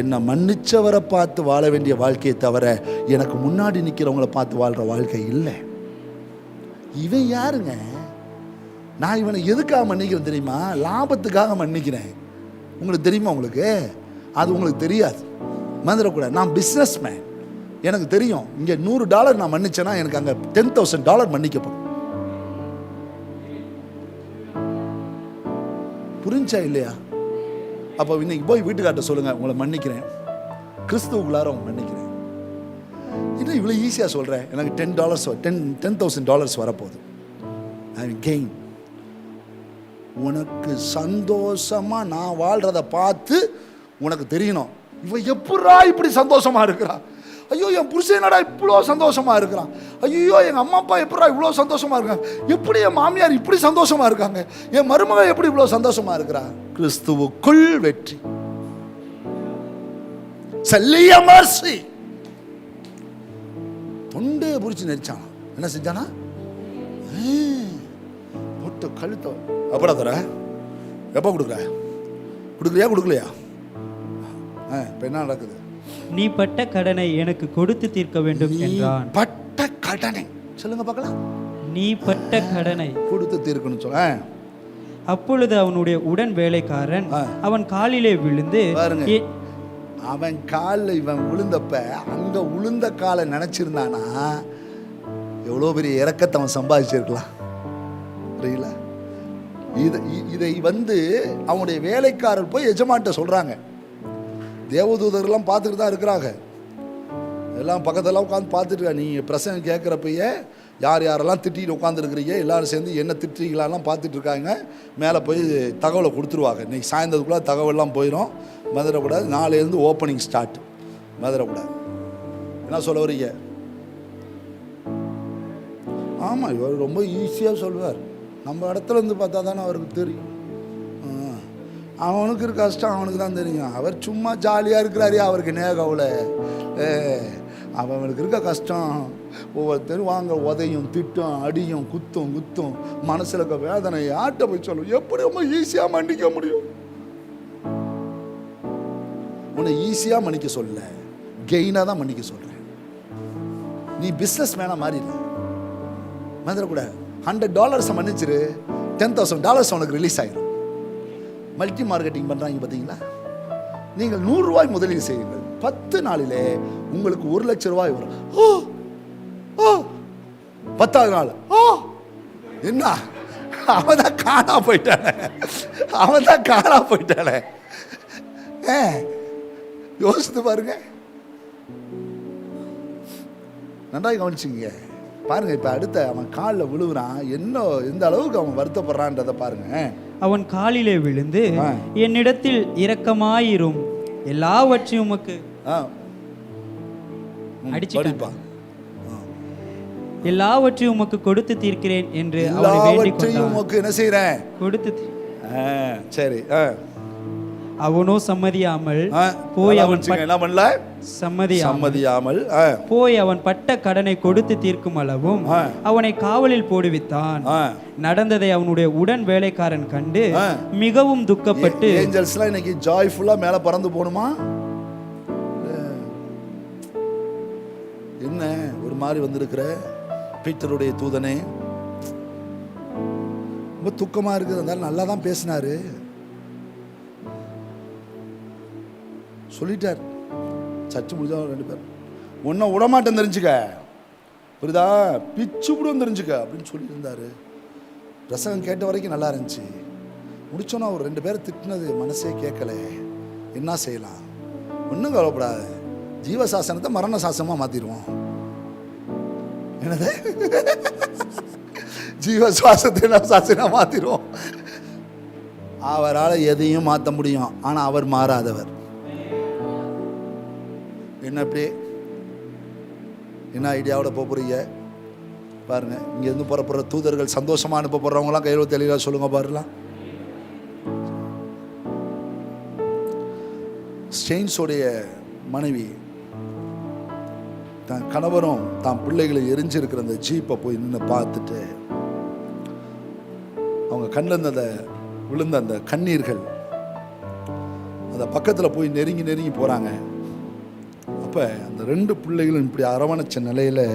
என்னை மன்னிச்சவரை பார்த்து வாழ வேண்டிய வாழ்க்கையை தவிர எனக்கு முன்னாடி நிற்கிறவங்களை பார்த்து வாழ்கிற வாழ்க்கை இல்லை. இவன் யாருங்க? நான் இவனை எதுக்காக மன்னிக்கிறேன் தெரியுமா? லாபத்துக்காக மன்னிக்கிறேன். உங்களுக்கு தெரியுமா? உங்களுக்கு அது உங்களுக்கு தெரியாது, மறந்துடக்கூடாது. நான் பிஸ்னஸ் மேன், எனக்கு தெரியும். இங்கே $100 நான் மன்னிச்சேன்னா எனக்கு அங்கே $10,000 மன்னிக்கப்படும். புரிஞ்சா இல்லையா? அப்போ இன்னைக்கு போய் வீட்டுக்கார்ட்ட சொல்லுங்க, உங்களை மன்னிக்கிறேன், கிறிஸ்துவுக்குள்ளார அவங்க மன்னிக்கிறேன். இன்னும் இவ்வளோ ஈஸியாக சொல்கிறேன், எனக்கு $10,000 வரப்போகுது. ஐ கெயின். உனக்கு சந்தோஷமா நான் வாழ்றத பார்த்து உனக்கு தெரியணும், இவ எப்படா இப்படி சந்தோஷமா இருக்கிறா, ஐயோ என் புருஷனடா இவ்வளோ சந்தோஷமா இருக்கிறான், ஐயோ எங்க அம்மா அப்பா எப்படா இவ்வளோ சந்தோஷமா இருக்காங்க, எப்படி என் மாமியார் இப்படி சந்தோஷமா இருக்காங்க, என் மருமகள் எப்படி இவ்வளோ சந்தோஷமா இருக்கிறா. கிறிஸ்துவுக்குள் வெற்றி. சல்லிய மர்சி. தொண்டையை புரிச்சு நெரிச்சானா. என்ன செஞ்சானா? போட்டு கழுத்த அப்படா தர. எப்போ கொடுக்குற? கொடுக்கலையா? கொடுக்கலையா? இப்போ என்ன நடக்குது? நீ பட்ட கடனை எனக்கு கொடுத்து தீர்க்க வேண்டும் என்றான். பட்ட கடனை சொல்லுங்க பார்க்கலாம். நீ பட்ட கடனை கொடுத்து தீர்க்கணும் சொல்ல. அப்பொழுது அவனுடைய உடன் வேலைக்காரன் அவன் காலிலே விழுந்து, அவன் காலில் இவன் விழுந்தப்ப அங்க உளுந்த காலை நினைச்சிருந்தானா எவ்வளோ பெரிய இறக்கத்தை அவன் சம்பாதிச்சிருக்கலாம். புரியல? இதை அவனுடைய வேலைக்காரர் போய் எஜமான்ட்ட சொல்றாங்க. தேவதூதர்கள்லாம் பார்த்துட்டு தான் இருக்கிறாங்க, எல்லாம் பக்கத்தெல்லாம் உட்காந்து பார்த்துட்டு. நீங்கள் பிரசங்கம் கேட்குறப்பயே யார் யாரெல்லாம் திட்டிட்டு உட்காந்துருக்கிறீங்க, எல்லாரும் சேர்ந்து என்ன திட்டுறீங்களாலாம் பார்த்துட்டு இருக்காங்க. மேலே போய் தகவலை கொடுத்துருவாங்க. இன்றைக்கி சாயந்தரத்துக்குள்ளே தகவல்லாம் போயிடும். மதுரைக்கூடாது, நாளையிலேருந்து ஓப்பனிங் ஸ்டார்ட். மதுரைக்கூடாது. என்ன சொல்ல வரீங்க? ஆமாம், இவர் ரொம்ப ஈஸியாக சொல்லுவார். நம்ம இடத்துல இருந்து பார்த்தா தானே அவருக்கு தெரியும். அவனுக்கு இருக்க கஷ்டம் அவனுக்கு தான் தெரியும். அவர் சும்மா ஜாலியாக இருக்கிறாரே, அவருக்கு நேகவில் அவனுக்கு இருக்க கஷ்டம் ஒவ்வொருத்தரும் வாங்க உதையும் திட்டம் அடியும் குத்தும் மனசில் இருக்க வேதனை யார்கிட்ட போய் சொல்லும்? எப்படி ரொம்ப ஈஸியாக மன்னிக்க முடியும்? உன்னை ஈஸியாக மன்னிக்க சொல்ல, கெயினாக தான் மன்னிக்க சொல்கிறேன். நீ பிஸ்னஸ் மேனாக மாறிடல. மறந்துடக்கூடாது. $100 மன்னிச்சிரு, $10,000 உனக்கு ரிலீஸ் ஆகிடும். மல்டி மார்க்கெட்டிங் பண்ணுறாங்க பார்த்தீங்களா? நீங்கள் $100 முதலீடு செய்யுங்கள், 10 நாளிலே உங்களுக்கு $1,00,000 வரும். 10வது நாள் என்ன? அவன் தான் காணா போயிட்டானே. யோசித்து பாருங்க, நன்றாக கவனிச்சுங்க. பாருங்க, இப்ப அடுத்த அவன் காலில் விழுவுறான், என்ன எந்த அளவுக்கு அவன் வருத்தப்படுறான்றதை பாருங்க. அவன் காலிலே விழுந்து, என்னிடத்தில் இரக்கமாயிரும், எல்லாவற்றையும் உமக்கு அடிச்சுப்பான், எல்லாவற்றையும் உமக்கு கொடுத்து தீர்க்கிறேன் என்று எல்லாவற்றையும் உமக்கு என்ன செய்றேன்? கொடுத்து. சரி. அவனோ சம்மதியாமல் போய் அவன் என்ன பண்ணல? சம்மதியாமல் போய் அவன் பட்ட கடனை கொடுத்து தீர்க்கும் அளவும் அவனை காவலில் போடுவித்தான். நடந்ததை அவனுடைய உடன் வேலைக்காரன் கண்டு மிகவும் துக்கப்பட்டு, ஏஞ்சல்ஸ்லாம் இன்னைக்கு ஜாய்ஃபுல்லா மேல பறந்து போணுமா? என்ன ஒரு மாதிரி வந்திருக்கிற பீட்டருடைய தூதனே, ரொம்ப துக்கமா இருக்குது. அதனால நல்லா தான் பேசினாரு, சொல்லிட்டார். சர்ச்சு முடிஞ்சா 2 பேர் ஒன்னும் விடமாட்டேன் தெரிஞ்சுக்க, புரியுதா? பிச்சு விடும் தெரிஞ்சுக்க அப்படின்னு சொல்லியிருந்தாரு. பிரசங்கம் கேட்ட வரைக்கும் நல்லா இருந்துச்சு. முடிச்சோன்னா ஒரு 2 பேரை திட்டினது மனசே கேட்கல. என்ன செய்யலாம்? ஒன்றும் கவலைப்படாது, ஜீவசாசனத்தை மரண சாசனமாக மாற்றிடுவோம். என்னது? ஜீவசுவாசத்தை சாசனமாக மாற்றிடுவோம். அவரால் எதையும் மாற்ற முடியும், ஆனால் அவர் மாறாதவர். என்ன அப்படியே என்ன ஐடியாவோட போகிறீங்க பாருங்க. இங்கேருந்து புறப்படுற தூதர்கள் சந்தோஷமாக அனுப்ப போடுறவங்களாம் கையில் தெளிவாக சொல்லுங்க பாருலாம். ஸ்டெயின்ஸோடைய மனைவி தான் கணவரும் தான் பிள்ளைகளை எரிஞ்சிருக்கிற அந்த ஜீப்பை போய் நின்று பார்த்துட்டு அவங்க கண்ணில் அந்த விழுந்த அந்த கண்ணீர்கள் அந்த பக்கத்தில் போய் நெருங்கி போகிறாங்க. அப்போ அந்த 2 பிள்ளைகளும் இப்படி அரவணைச்ச நிலையில்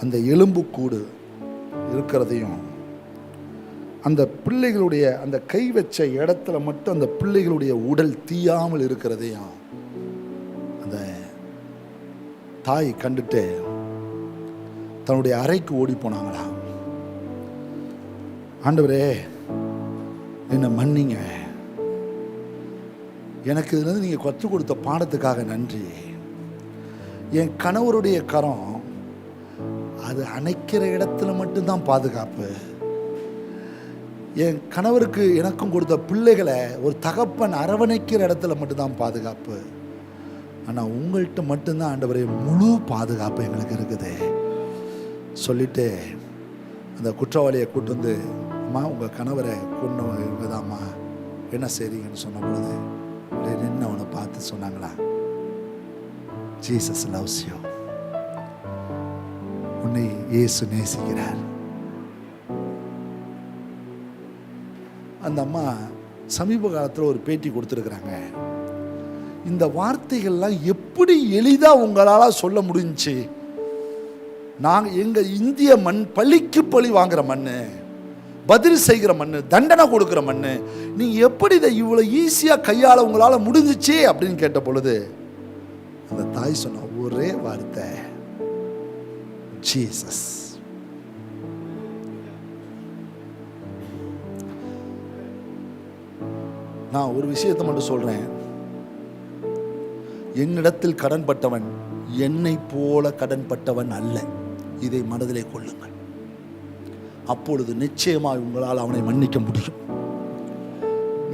அந்த எலும்புக்கூடு இருக்கிறதையும், அந்த பிள்ளைகளுடைய அந்த கை வச்ச இடத்துல மட்டும் அந்த பிள்ளைகளுடைய உடல் தீயாமல் இருக்கிறதையும் அந்த தாய் கண்டுட்டு தன்னுடைய அறைக்கு ஓடி போனாங்களா. ஆண்டவரே என்னை மன்னிங்க, எனக்கு இதுலேருந்து நீங்கள் கற்றுக் கொடுத்த பாடத்துக்காக நன்றி. என் கணவருடைய கரம் அது அணைக்கிற இடத்துல மட்டும்தான் பாதுகாப்பு. என் கணவருக்கு எனக்கும் கொடுத்த பிள்ளைகளை ஒரு தகப்பன் அரவணைக்கிற இடத்துல மட்டும்தான் பாதுகாப்பு. ஆனால் உங்கள்கிட்ட மட்டும்தான் ஆண்டவரே முழு பாதுகாப்பு எங்களுக்கு இருக்குது சொல்லிட்டு அந்த குற்றவாளியை கூட்டு வந்து, அம்மா உங்கள் கணவரை கொண்டு இவங்கதாம்மா, என்ன செய்றீங்கன்னு சொன்ன பொழுது நின்று அவனை பார்த்து சொன்னாங்களா, ஜீசஸ் லவ்ஸ் யூ, உன்னை இயேசு நேசிக்கிறார். அந்த அம்மா சமீப காலத்தில் ஒரு பேட்டி கொடுத்துருக்குறாங்க. இந்த வார்த்தைகள்லாம் எப்படி எளிதாக உங்களால் சொல்ல முடிஞ்சுச்சு? நாங்கள் எங்கள் இந்திய மண் பழிக்கு பழி வாங்குற மண், பதில் செய்கிற மண், தண்டனை கொடுக்குற மண், நீங்கள் எப்படி இதை இவ்வளோ ஈஸியாக கையாள உங்களால் முடிஞ்சிச்சு அப்படின்னு கேட்ட பொழுது அந்த தாய் சொன்ன ஒரே வார்த்தை, ஜீசஸ். நான் ஒரு விஷயத்தை மட்டும் சொல்றேன், என்னிடத்தில் கடன்பட்டவன் என்னை போல கடன்பட்டவன் அல்ல, இதை மனதிலே கொள்ளுங்கள். அப்பொழுது நிச்சயமாய் உங்களால் அவனை மன்னிக்க முடியும்.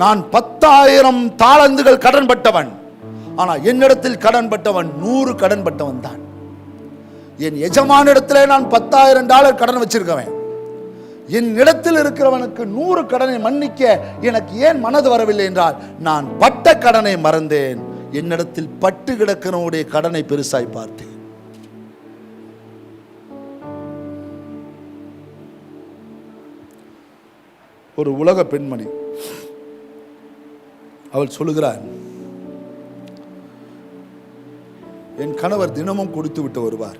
நான் 10,000 தாலந்துகள் கடன்பட்டவன், ஆனா என்னிடத்தில் கடன்பட்டவன் 100 கடன்பட்டவன் தான். என் எஜமானிடத்திலே நான் $10,000 கடன் வச்சிருக்கவன், என் இடத்தில் இருக்கிறவனுக்கு 100 கடனை மன்னிக்க எனக்கு ஏன் மனது வரவில்லை என்றால், நான் பட்ட கடனை மறந்தேன், என்னிடத்தில் பட்டு கிடக்கிறவனுடைய கடனை பெருசாய் பார்த்தேன். ஒரு உலக பெண்மணி, அவள் சொல்லுகிறார், என் கணவர் தினமும் குடித்து விட்டு வருவார்,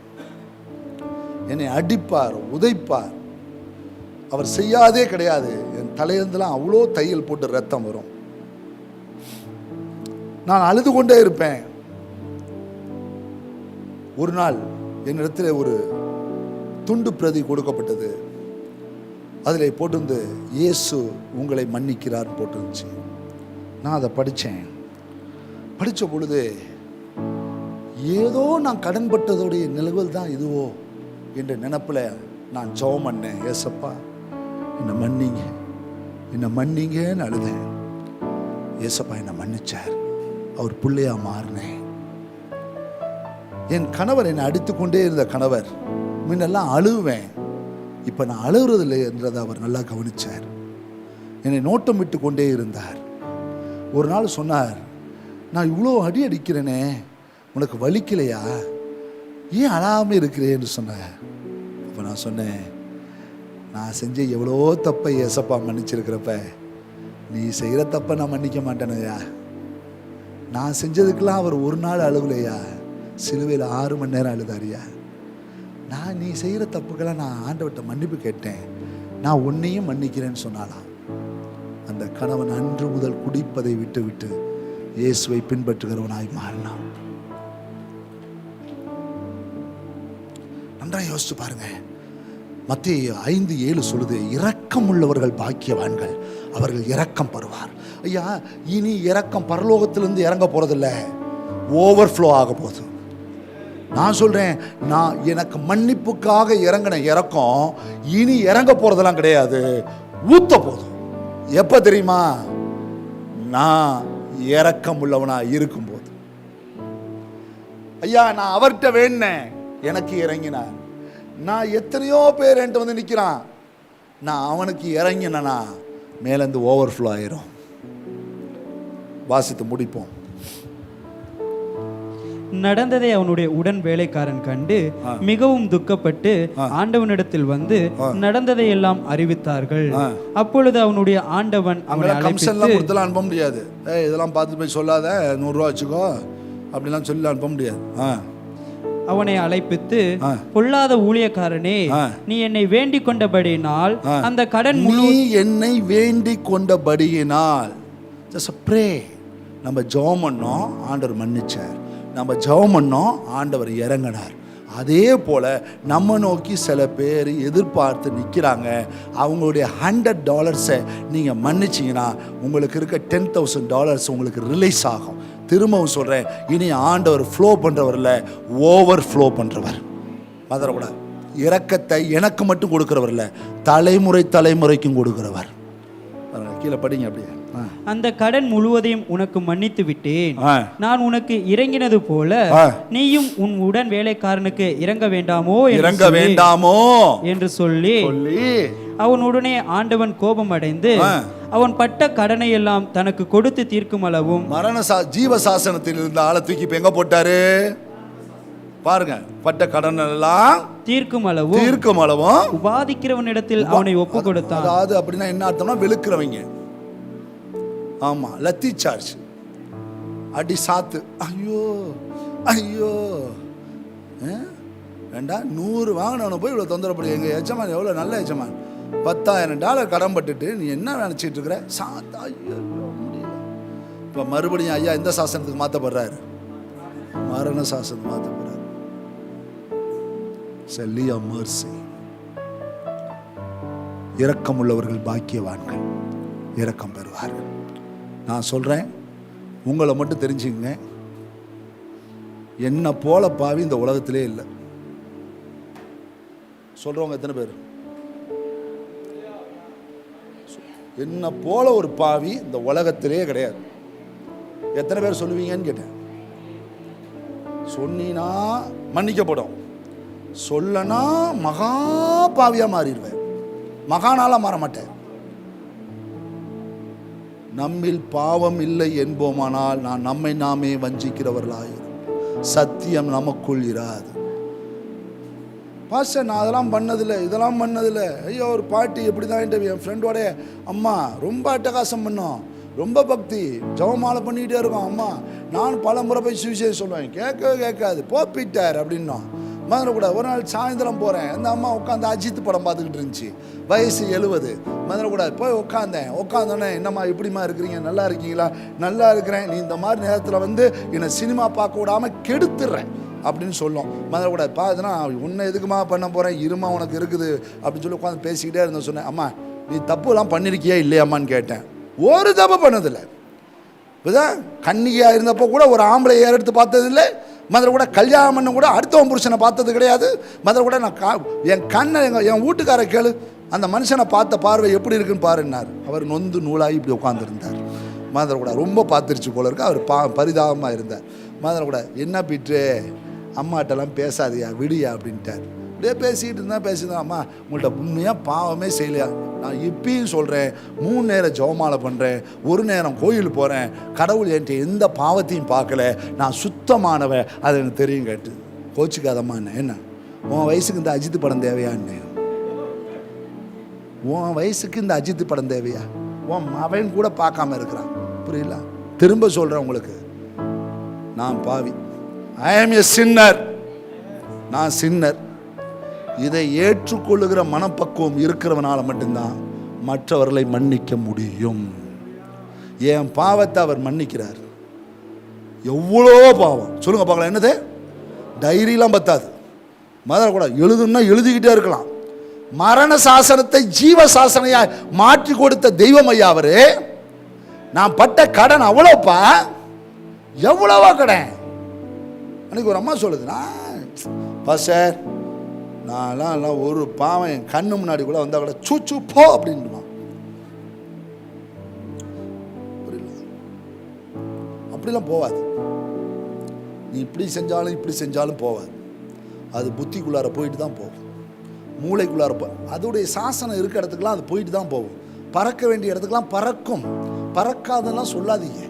என்னை அடிப்பார், உதைப்பார், அவர் செய்யாதே கிடையாது, என் தலையிலிருந்துலாம் அவ்வளோ தையல் போட்டு ரத்தம் வரும், நான் அழுது கொண்டே இருப்பேன். ஒரு நாள் என்னிடத்தில் ஒரு துண்டு பிரதி கொடுக்கப்பட்டது, அதில் போட்டிருந்து இயேசு உங்களை மன்னிக்கிறார் போட்டிருந்துச்சு. நான் அதை படித்தேன். படித்த பொழுது ஏதோ நான் கடன்பட்டதோடைய நிலவுகள் தான் இதுவோ என்ற நினைப்பில் நான் ஜெபம் பண்ணேன், ஏசப்பா என்னை மன்னிங்க, என்னை மன்னிங்கன்னு அழுதேன். ஏசப்பா என்னை மன்னிச்சார், அவர் பிள்ளையா மாறினேன். என் கணவர் என்னை அடித்து கொண்டே இருந்த கணவர், முன்னெல்லாம் அழுவேன், இப்போ நான் அழுகுறதில்லை என்றதை அவர் நல்லா கவனிச்சார். என்னை நோட்டம் விட்டு கொண்டே இருந்தார். ஒரு நாள் சொன்னார், நான் இவ்வளோ அடி அடிக்கிறேனே உனக்கு வலிக்கலையா, ஏன் அழாமல் இருக்கிறேன்னு சொன்னார். அப்போ நான் சொன்னேன், நான் செஞ்ச எவ்வளோ தப்பை ஏசப்பா மன்னிச்சிருக்கிறப்ப நீ செய்கிற தப்பை நான் மன்னிக்க மாட்டேனையா. நான் செஞ்சதுக்கெல்லாம் அவர் ஒரு நாள் அழுவலையா, சிலுவையில் 6 மணி நேரம் அழுதாரியா. நான் நீ செய்கிற தப்புக்கெல்லாம் நான் ஆண்டவர்கிட்ட மன்னிப்பு கேட்டேன், நான் உன்னையும் மன்னிக்கிறேன்னு சொன்னாலாம். அந்த கணவன் அன்று முதல் குடிப்பதை விட்டு விட்டு இயேசுவை பின்பற்றுகிறவனாய் மாறினான். நன்றாக யோசிச்சு பாருங்க. மத்தேயு 5:7 சொல்லுது, இரக்கம் உள்ளவர்கள் பாக்கியவான்கள், அவர்கள் இரக்கம் பெறுவார். ஐயா, இனி இரக்கம் பரலோகத்திலிருந்து இறங்க போறதில்ல, ஓவர்ஃப்ளோ ஆக போகுது. நான் சொல்றேன், நான் எனக்கு மன்னிப்புக்காக இறங்கின இரக்கம் இனி இறங்க போறதெல்லாம் கிடையாது, ஊத்த போதும். எப்ப தெரியுமா? நான் இரக்கம் உள்ளவனா இருக்கும்போது. ஐயா, நான் அவர்கிட்ட வேணேன், எனக்கு இறங்கினார். நான் எத்தனையோ பேர் என்கிட்ட வந்து நிற்கிறான், நான் அவனுக்கு இறங்கினா மேலேருந்து ஓவர்ஃப்ளோ ஆயிரும். வாசித்து முடிப்போம். நடந்ததை அவனுடைய உடன் வேலைக்காரன் கண்டு மிகவும் துக்கப்பட்டு ஆண்டவனிடத்தில் வந்து நடந்ததை எல்லாம் அறிவித்தார்கள். அப்பொழுது அவனுடைய ஆண்டவன் அவனை அழைத்து, அனுப்ப முடியாது, இதெல்லாம் பார்த்து போய் சொல்லாத, 100 ரூபா வச்சுக்கோ அப்படிலாம் சொல்லி அனுப்ப முடியாது. அவனை அழைப்பித்து, பொல்லாத ஊழியக்காரனே, நீ என்னை வேண்டிக் கொண்டபடியினால் அந்த கடன் முழு, நீ என்னை வேண்டிக் கொண்டபடியினால், just pray. நம்ம ஜெபம் பண்ணோம், ஆண்டவர் மன்னிச்சார். நம்ம ஜெபம் பண்ணோம், ஆண்டவர் இறங்கினார். அதே போல நம்ம நோக்கி சில பேர் எதிர்பார்த்து நிற்கிறாங்க. அவங்களுடைய $100 நீங்கள் மன்னிச்சிங்கன்னா உங்களுக்கு இருக்க $10,000 உங்களுக்கு ரிலீஸ் ஆகும். திரும்பவும் சொல்கிறேன், இனி ஆண்டவர் ஃப்ளோ பண்ணுறவர் இல்லை, ஓவர் ஃப்ளோ பண்ணுறவர். மறந்துடக்கூடாது. இரக்கத்தை எனக்கு மட்டும் கொடுக்குறவர் இல்லை, தலைமுறை தலைமுறைக்கும் கொடுக்குறவர். கீழே படிங்க அப்படியே. அந்த கடன் முழுவதையும் உனக்கு மன்னித்து விட்டேன். நான் உனக்கு இறங்கினது போல நீயும் உன் உடன் வேலைக்காரனுக்கு இறங்க வேண்டாமோ என்று சொல்லி அவன் உடனே ஆண்டவன் கோபம் அடைந்து அவன் பட்ட கடனை எல்லாம் தனக்கு கொடுத்து தீர்க்கும் அளவும் ஜீவ சாசனத்தில் இருந்த ஆளை தூக்கி இப்ப எங்க போட்டாரு பாருங்க. பட்ட கடன் எல்லாம் தீர்க்கும் அளவும் உபாதிக்கிறவனிடத்தில் அவனை ஒப்பு கொடுத்தான். அதாவது அப்படின்னா என்ன அர்த்தம்னா வெளுக்கிறவங்க. ஆமா, லத்தி சார்ஜ், அடி சாத்து. ஐயோ ஐயோ வேண்டாம், 100 வாங்கினவன போய் இவ்வளவு தொந்தரப்படு. எங்க எஜமான் எவ்வளவு நல்ல எஜமான், $10,000 கடன் பட்டுட்டு நீ என்ன நினைச்சிட்டு இருக்கிற சாத்தா. ஐயோ முடியல. இப்ப மறுபடியும் ஐயா இந்த சாசனத்துக்கு மாத்தப்படுறாரு, மரண சாசனம் மாத்தப்படுறாரு. செல்லியா மர்சி. இரக்கம் உள்ளவர்கள் பாக்கியவான்கள், இரக்கம் பெறுவார்கள். நான் சொல்றேன், உங்களை மட்டும் தெரிஞ்சுங்க, என்ன போல பாவி இந்த உலகத்திலே இல்லை. சொல்றவங்க எத்தனை பேர்? என்ன போல ஒரு பாவி இந்த உலகத்திலே கிடையாது. எத்தனை பேர் சொல்லுவீங்கன்னு கேட்டேன். சொன்னா மன்னிக்கப்படும், சொல்லனா மகா பாவியா மாறிடுவேன். மகானால மாற மாட்டேன். நம்மில் பாவம் இல்லை என்போமானால் நான் நம்மை நாமே வஞ்சிக்கிறவர்களாயிரும், சத்தியம் நமக்குள் இராது. பாஸ்டர் நான் அதெல்லாம் பண்ணதில்லை, இதெல்லாம் பண்ணதில்லை. ஐயோ ஒரு பாட்டி எப்படி தான் என் ஃப்ரெண்டோட அம்மா ரொம்ப அட்டகாசம் பண்ணோம், ரொம்ப பக்தி, ஜபமாலை பண்ணிக்கிட்டே இருக்கோம். அம்மா நான் பல முறை போய் சுவிசேஷம் சொல்லுவேன், கேட்கவே கேட்காது, போப்பிட்டார் அப்படின்னோம். மதுரை கூட ஒரு நாள் சாயந்தரம் போகிறேன், அந்த அம்மா உட்காந்து அஜித் படம் பார்த்துக்கிட்டு இருந்துச்சு, வயசு 70. மதுரை கூட போய் உட்காந்தோன்னே என்னம்மா இப்படிமா இருக்கிறீங்க, நல்லா இருக்கீங்களா? நல்லா இருக்கிறேன், நீ இந்த மாதிரி நேரத்தில் வந்து என்னை சினிமா பார்க்க விடாமல் கெடுத்துடுறேன் அப்படின்னு சொல்லும். மதுரை கூட பார்த்துனா உன்னை எதுக்குமா பண்ண போகிறேன், இருமா உனக்கு இருக்குது அப்படின்னு சொல்லி உட்காந்து பேசிக்கிட்டே இருந்தேன். சொன்னேன், அம்மா நீ தப்புலாம் பண்ணியிருக்கியா இல்லையாம்மான்னு கேட்டேன். ஒரு தப்பு பண்ணதில்லை. இப்போதான் கன்னிகையாக இருந்தப்போ கூட ஒரு ஆம்பளை எடுத்து பார்த்ததில்லை. மதுரை கூட கல்யாணம் பண்ண கூட அடுத்தவன் புருஷனை பார்த்தது கிடையாது. மதுரை கூட நான் என் கண்ணை என் வீட்டுக்கார கேளு, அந்த மனுஷனை பார்த்த பார்வை எப்படி இருக்குன்னு பாருன்னார். அவர் நொந்து நூலாகி இப்படி உட்காந்துருந்தார். மதுரை கூட ரொம்ப பார்த்துருச்சு போல இருக்கு. அவர் பரிதாபமாக இருந்தார். மதுரை கூட என்ன பீட்டு அம்மாட்டெல்லாம் பேசாதியா விடியா அப்படின்ட்டார். அப்படியே பேசிட்டு அம்மா உங்கள்கிட்ட உண்மையாக பாவமே செய்யலையா? நான் இப்பயும் சொல்கிறேன், 3 நேரம் ஜெபமாலை பண்ணுறேன், 1 நேரம் கோயில் போகிறேன், கடவுள் என்கிட்ட எந்த பாவத்தையும் பார்க்கல, நான் சுத்தமானவன், அது எனக்கு தெரியும். கேட்டு கோச்சிக்காதம்மா. என்ன உன் வயசுக்கு இந்த அஜித் படம் தேவையான்னு? உன் வயசுக்கு இந்த அஜித் படம் தேவையா? உன் அவன் கூட பார்க்காம இருக்கிறான். புரியல? திரும்ப சொல்கிறேன் உங்களுக்கு, நான் பாவி, ஐ ஆம் எ சின்னர், நான் சின்னர். இதை ஏற்றுக்கொள்ளுகிற மனப்பக்குவம் இருக்கிறவனால மட்டும்தான் மற்றவர்களை மன்னிக்க முடியும். என் பாவத்தை அவர் மன்னிக்கிறார். எவ்வளோ பாவம் சொல்லுங்க பார்க்கலாம். என்னது டைரியெல்லாம் பத்தாது. மதம் கூட எழுதுன்னா எழுதிக்கிட்டே இருக்கலாம். மரண சாசனத்தை ஜீவ சாசனையா மாற்றி கொடுத்த தெய்வம் ஐயா அவரு. நான் பட்ட கடன் அவ்வளோப்பா, எவ்வளவா கடன். அன்னைக்கு ஒரு அம்மா சொல்லுதுன்னா, பாஸ்டர் நான்லாம் ஒரு பாவம் என் கண்ணு முன்னாடி கூட வந்தா கூட சூச்சு போ அப்படின்னுவான். அப்படிலாம் போவாது. நீ இப்படி செஞ்சாலும் போவாது. அது புத்திக்குள்ளார போயிட்டு தான் போகும், மூளைக்குள்ளார அதோடைய சாசனம் இருக்க இடத்துக்குலாம் அது போயிட்டு தான் போகும். பறக்க வேண்டிய இடத்துக்குலாம் பறக்கும். பறக்காதெல்லாம் சொல்லாதீங்க,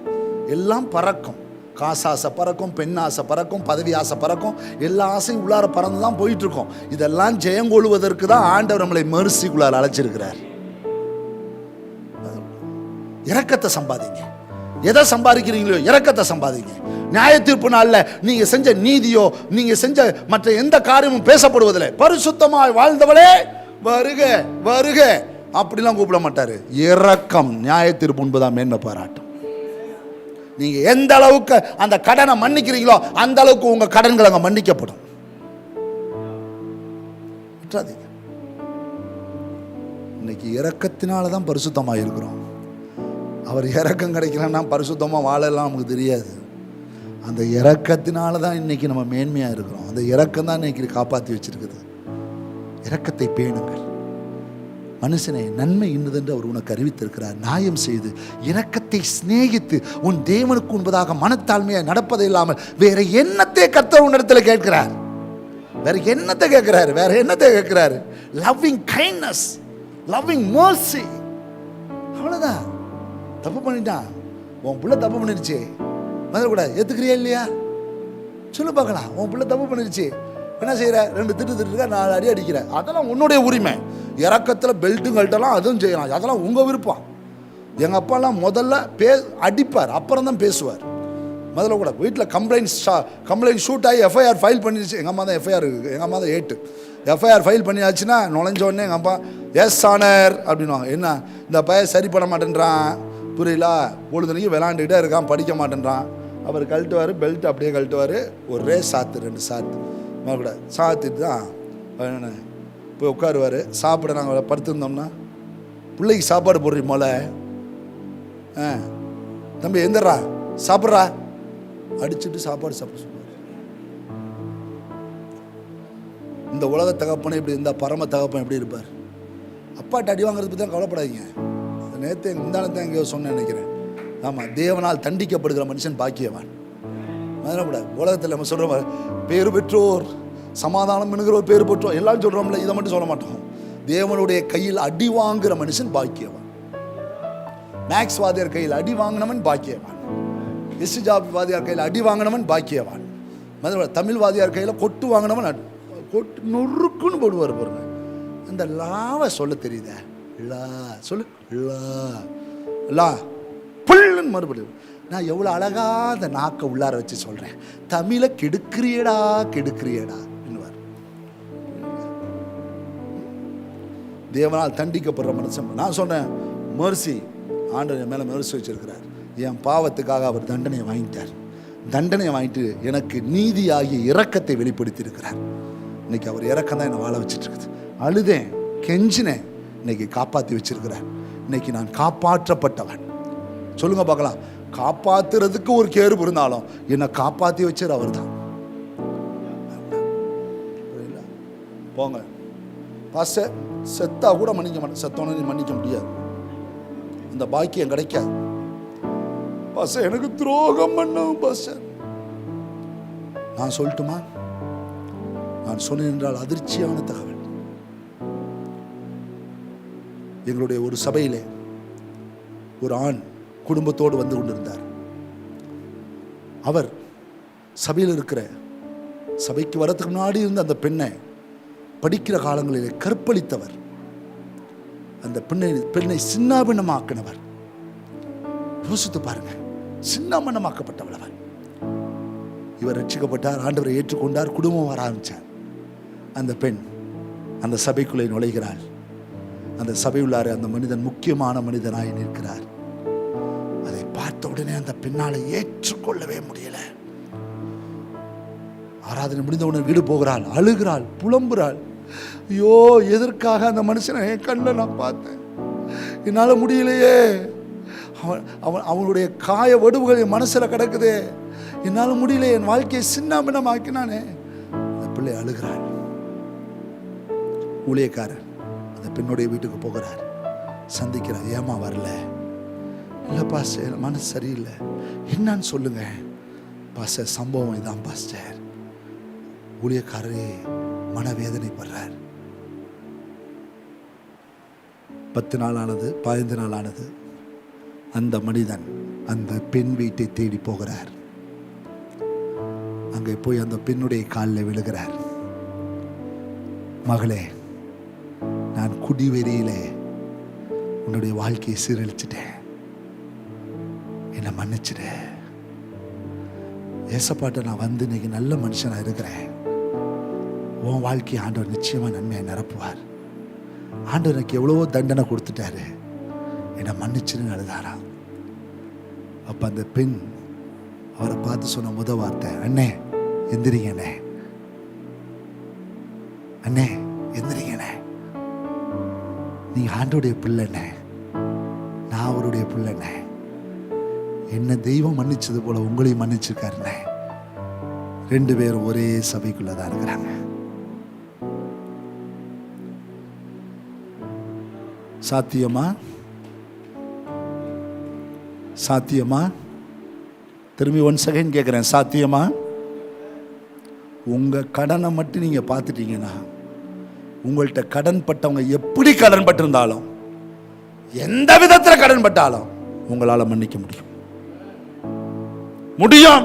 எல்லாம் பறக்கும். காசாசை பறக்கும், பெண் ஆசை பறக்கும், பதவி ஆசை பறக்கும், எல்லா ஆசையும் உள்ளார பறந்து தான் போயிட்டு இருக்கோம். இதெல்லாம் ஜெயங்கொள்வதற்கு தான் ஆண்டவர் நம்மளை மெர்சிக்குள்ளார அழைச்சிருக்கிறார். இரக்கத்தை சம்பாதிங்க. எதை சம்பாதிக்கிறீங்களோ இரக்கத்தை சம்பாதிங்க. நியாய தீர்ப்பு நாள்ல நீங்க செஞ்ச நீதியோ நீங்க செஞ்ச மற்ற எந்த காரியமும் பேசப்படுவதில்லை. பரிசுத்தமாய் வாழ்ந்தவளே வருக வருக அப்படிலாம் கூப்பிட மாட்டாரு. இரக்கம் நியாய தீர்ப்பு என்பதான் மேன்மை பாராட்டும். நீங்க எந்த அளவுக்கு அந்த கடனை மன்னிக்கிறீங்களோ அந்த அளவுக்கு உங்க கடன்கள் அங்க மன்னிக்கப்படும். இன்னைக்கு இரக்கத்தினாலதான் பரிசுத்தமா இருக்கிறோம். அவர் இரக்கம் கிடைக்கலன்னா பரிசுத்தமா வாழலாம் நமக்கு தெரியாது. அந்த இரக்கத்தினாலதான் இன்னைக்கு நம்ம மேன்மையா இருக்கிறோம். அந்த இரக்கம் தான் இன்னைக்கு காப்பாற்றி வச்சிருக்குது. இரக்கத்தை பேணுங்கள். மனுஷனே, நன்மை இன்னதென்று அவர் உனக்கு அறிவித்திருக்கிறார். நியாயம் செய்து இரக்கத்தை சிநேகித்து உன் தேவனுக்கு உண்பதாக மனத்தாழ்மையை நடப்பதை இல்லாமல் வேற என்னத்தை கர்த்தர் உன்னிடத்தில் கேட்கிறார்? வேற என்னத்தை கேட்கிறாரு? வேற என்னத்தை கேட்கிறாரு? Loving kindness, loving mercy. அவ்வளவுதான். தப்பு பண்ணிட்டான், உன் பிள்ளை தப்பு பண்ணிருச்சு, முதல்ல கூட ஏத்துக்கிறியா இல்லையா? சொல்லு பார்க்கலாம். உன் பிள்ளை தப்பு பண்ணிருச்சு, என்ன செய்யற? 2 திட்டு 4 அடி அடிக்கிற. அதெல்லாம் உன்னுடைய உரிமை. இறக்கத்தில் பெல்ட்டும் கழட்டலாம், அதுவும் செய்யலாம், அதெல்லாம் உங்கள் விருப்பம். எங்கள் அப்பாலாம் முதல்ல அடிப்பார், அப்புறம் தான் பேசுவார். முதல்ல கூட வீட்டில் கம்ப்ளைண்ட் ஷூட் ஆகி எஃப்ஐஆர் ஃபைல் பண்ணிடுச்சு. எங்கள் அம்மா தான் எஃப்ஐஆர் இருக்குது, எங்கள் அம்மா தான் 8 எஃப்ஐஆர் ஃபைல் பண்ணியாச்சுன்னா நுழைஞ்ச உடனே எங்கள் அப்பா எஸ் ஆனர் அப்படின்வாங்க. என்ன இந்த பையன் சரி பண்ண மாட்டேன்றான், புரியல, பொழுதுனைக்கு விளாண்டுக்கிட்டே இருக்கான், படிக்க மாட்டேன்றான். அவர் கழட்டுவார், பெல்ட் அப்படியே கழட்டுவார், ஒரே சாத்து 2 சாத்து கூட சாத்திட்டு தான் போய் உட்காருவார். சாப்பிட நாங்கள் படுத்துருந்தோம்னா, பிள்ளைக்கு சாப்பாடு போடுறீ மொழ, தம்பி எந்திரா சாப்பிட்றா, அடிச்சுட்டு சாப்பாடு சாப்பிட சொல்லுவார். இந்த உலக தகப்பனை இப்படி இந்த பரம தகப்பன் எப்படி இருப்பார்? அப்பாட்ட அடி வாங்குறது பற்றி தான் கவலைப்படாதீங்க. நேற்று முந்தானத்தை எங்கேயோ சொன்னேன் நினைக்கிறேன். ஆமாம், தேவனால் தண்டிக்கப்படுகிற மனுஷன் பாக்கியவான். அதனால கூட உலகத்தில் நம்ம சொல்கிறோம், பேரு பெற்றோர், சமாதானம் என்கிற ஒரு பேர் பெற்றோர் எல்லாம் சொல்கிறோம்ல, இதை மட்டும் சொல்ல மாட்டோம். தேவனுடைய கையில் அடி வாங்குகிற மனுஷன் பாக்கியவான். மேக்ஸ் வாதியார் கையில் அடி வாங்கினவன் பாக்கியவான். எஸ்ஜாபி வாதியார் கையில் அடி வாங்கினவன் பாக்கியவான். தமிழ் வாதியார் கையில் கொட்டு வாங்கினவன் கொட்டு நொறுக்குன்னு போடுவார் பாருங்க. அந்த லாவை சொல்ல தெரியுதா? லா சொல்லு, லா லா புல்லுன்னு மறுபடியும். நான் எவ்வளோ அழகா அந்த நாக்கை உள்ளார வச்சு சொல்கிறேன். தமிழை கெடுக்கிறியடா கெடுக்கிறியடா என்னவார். தேவனால் தண்டிக்கப்படுற மனுஷன். நான் சொன்னேன், மர்சி, ஆண்டவர் என் மேலே மர்சி வச்சிருக்கிறார். என் பாவத்துக்காக அவர் தண்டனையை வாங்கிட்டார். தண்டனையை வாங்கிட்டு எனக்கு நீதியாகிய இரக்கத்தை வெளிப்படுத்தி இருக்கிறார். இன்னைக்கு அவர் இரக்கம் தான் என்னை வாழ வச்சுட்டு இருக்குது. அழுதேன், கெஞ்சினேன், இன்னைக்கு காப்பாற்றி வச்சிருக்கிறார். இன்னைக்கு நான் காப்பாற்றப்பட்டவன். சொல்லுங்க பார்க்கலாம். காப்பாத்துறதுக்கு ஒரு கேறு இருந்தாலும் என்னை காப்பாற்றி வச்சது அவர் தான். போங்க பாஸ்டர், செத்தா கூட மன்னிக்க மாட்டேன். செத்தோன்னு மன்னிக்க முடியாது, அந்த பாக்கியம் கிடைக்காது. பாஸ்டர் எனக்கு துரோகம் பண்ணவும் பாஸ்டர். நான் சொல்லட்டுமா? நான் சொன்னேன் என்றால் அதிர்ச்சியான தகவல். எங்களுடைய ஒரு சபையிலே ஒரு ஆண் குடும்பத்தோடு வந்து கொண்டிருந்தார். அவர் சபையில் இருக்கிற, சபைக்கு வரத்துக்கு முன்னாடி இருந்த அந்த பெண்ணை படிக்கிற காலங்களிலே கற்பழித்தவர். அந்த பெண்ணை சின்னாபின்னமாக்கினவர். யோசித்து பாருங்க, சின்னாபின்னமாக்கப்பட்டவர் அவர். இவர் ரட்சிக்கப்பட்டார், ஆண்டவரை ஏற்றுக்கொண்டார், குடும்பம் வர ஆரம்பிச்சார். அந்த பெண் அந்த சபைக்குள்ளே நுழைகிறாள். அந்த சபையுள்ளார அந்த மனிதன் முக்கியமான மனிதனாய் நிற்கிறார். அதை பார்த்த உடனே அந்த பெண்ணால ஏற்றுக்கொள்ளவே முடியல. ஆராதனை முடிந்தவுடனே வீடு போகிறாள், அழுகிறாள், புலம்புறாள். ஐயோ, எதற்காக அந்த மனுஷனை என் கண்ணில் நான் பார்த்தேன், என்னால முடியலையே. அவனுடைய காய வடுவுகள் என் மனசுல கிடக்குது, என்னால முடியல, என் வாழ்க்கையை சின்னாபின்னமாக்கினானே. அந்த பிள்ளை அழுகிறாள். ஊழியக்காரர் அந்த பெண்ணுடைய வீட்டுக்கு போகிறார், சந்திக்கிறார். ஏமா வரல? இல்லை பாஸ்டர், மனசு சரியில்லை. என்னன்னு சொல்லுங்க. பாஸ்டர், சம்பவம் இதான் பாஸ்டர். ஊழியக்காரரே மனவேதனைப்படுறார். 10 நாள் ஆனது, 15 நாள் ஆனது. அந்த மனிதன் அந்த பெண் வீட்டை தேடி போகிறார். அங்கே போய் அந்த பெண்ணுடைய காலில் விழுகிறார். மகளே, நான் குடிவெறியிலே உன்னுடைய வாழ்க்கையை சீரழிச்சிட்டேன், என்னை மன்னிச்சிட. ஏசப்பாட்ட நான் வந்து இன்னைக்கு நல்ல மனுஷனாக இருக்கிறேன். உன் வாழ்க்கையை ஆண்டவர் நிச்சயமாக நன்மையை நிரப்புவார். ஆண்டவர் எனக்கு எவ்வளவோ தண்டனை கொடுத்துட்டாரு, என்னை மன்னிச்சுன்னு அழுதாராம். அப்போ அந்த பெண் அவரை பார்த்து சொன்ன முதல் வார்த்தை, அண்ணே எந்திரிங்கண்ணே, அண்ணே எந்திரிங்கண்ணே, நீங்க ஆண்டோடைய பிள்ளைண்ணே, நான் அவருடைய பிள்ளைண்ணே. என்ன தெய்வம் மன்னிச்சது போல உங்களையும் மன்னிச்சிருக்காருண்ணே. 2 பேரும் ஒரே சபைக்குள்ளதான் இருக்கிறாங்க. சாத்தியமா? சாத்தியமா? திரும்பி 1 செகண்ட் கேட்குறேன், சாத்தியமா? உங்கள் கடனை மட்டும் நீங்கள் பார்த்துட்டீங்கன்னா, உங்கள்கிட்ட கடன் பட்டவங்க எப்படி கடன் பட்டிருந்தாலும், எந்த விதத்தில் கடன் பட்டாலும் உங்களால் மன்னிக்க முடியும். முடியும்.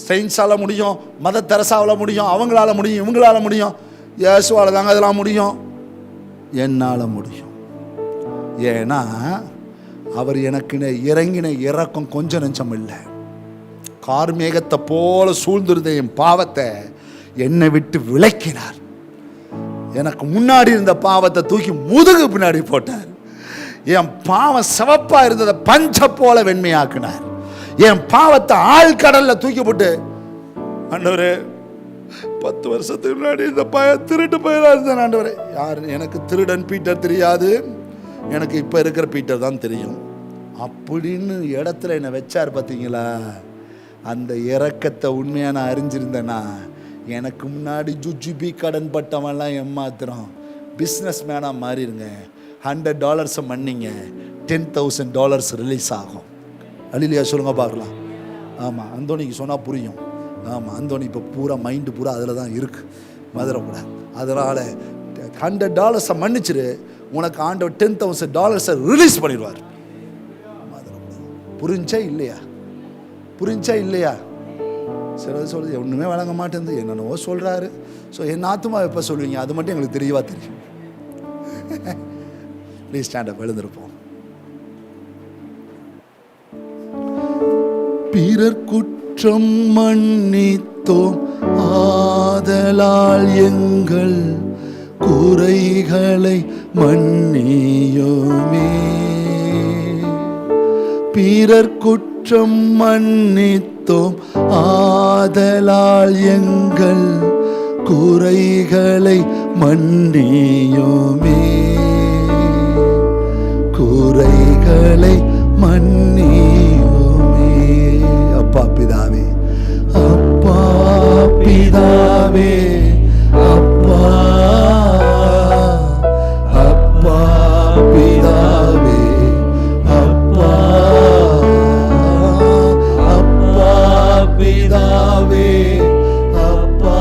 செயின்ஸால முடியும், மத தெரசாவால முடியும், அவங்களால முடியும், இவங்களால முடியும், இயேசுவால தாங்க அதெல்லாம் முடியும். என்னால் முடியும். ஏன்னா அவர் எனக்கு இறங்கின இறக்கம் கொஞ்சம் நெஞ்சம் இல்லை. கார்மேகத்தை போல சூழ்ந்திருந்த என் பாவத்தை என்னை விட்டு விலக்கினார். எனக்கு முன்னாடி இருந்த பாவத்தை தூக்கி முதுகு பின்னாடி போட்டார். என் பாவம் சிவப்பா இருந்ததை பஞ்ச போல வெண்மையாக்கினார். என் பாவத்தை ஆழ்கடல்ல தூக்கி போட்டு, ஆண்டவரே 10 வருஷத்துக்கு முன்னாடி இந்த திருட்டு பையனா இருந்தேன் ஆண்டவரே. யார் எனக்கு திருடன் பீட்டர் தெரியாது, எனக்கு இப்ப இருக்கிற பீட்டர் தான் தெரியும் அப்படின்னு இடத்துல என்னை வச்சார். பார்த்தீங்களா? அந்த இரக்கத்தை உண்மையாக நான் அறிஞ்சிருந்தேன்னா, எனக்கு முன்னாடி ஜுஜுபி கடன் பட்டவன்லாம் ஏமாத்திரம் பிஸ்னஸ் மேனாக மாறிடுங்க. $100 மன்னிங்க, $10,000 ரிலீஸ் ஆகும். அல்லேலூயா சொல்லுங்க பார்க்கலாம். ஆமாம், அந்தோனிக்கு சொன்னால் புரியும். ஆமாம், அந்தோனி இப்போ பூரா மைண்டு பூரா அதில் தான் இருக்குது, மதுரைக்கூட. அதனால் $100 மன்னிச்சிரு, உனக்கு ஆண்டவர் $10,000 ரிலீஸ் பண்ணிடுவார். புரிஞ்சா இல்லையா? புரிஞ்சா இல்லையா? சில சொல்லுது ஒன்றுமே வழங்க மாட்டேங்குது, என்னென்னவோ சொல்கிறாரு. ஸோ என் ஆத்துமா எப்போ சொல்லுவீங்க? அது மட்டும் எங்களுக்கு தெரியவா தெரியும். ப்ளீஸ் ஸ்டாண்டப், எழுந்திருப்போம். பிறர் குற்றம் மன்னித்தோம், ஆதலால் எங்கள் குறைகளை மன்னியோமே. பிறர் குற்றம் மன்னித்தோம், ஆதலால் எங்கள் குறைகளை மன்னியோமே. குறைகளை மன்னியோமே. அப்பா பிதாவே, அப்பா பிதாவே, அப்பா அப்பா பிதாவே, அப்பா அப்பா பிதாவே, அப்பா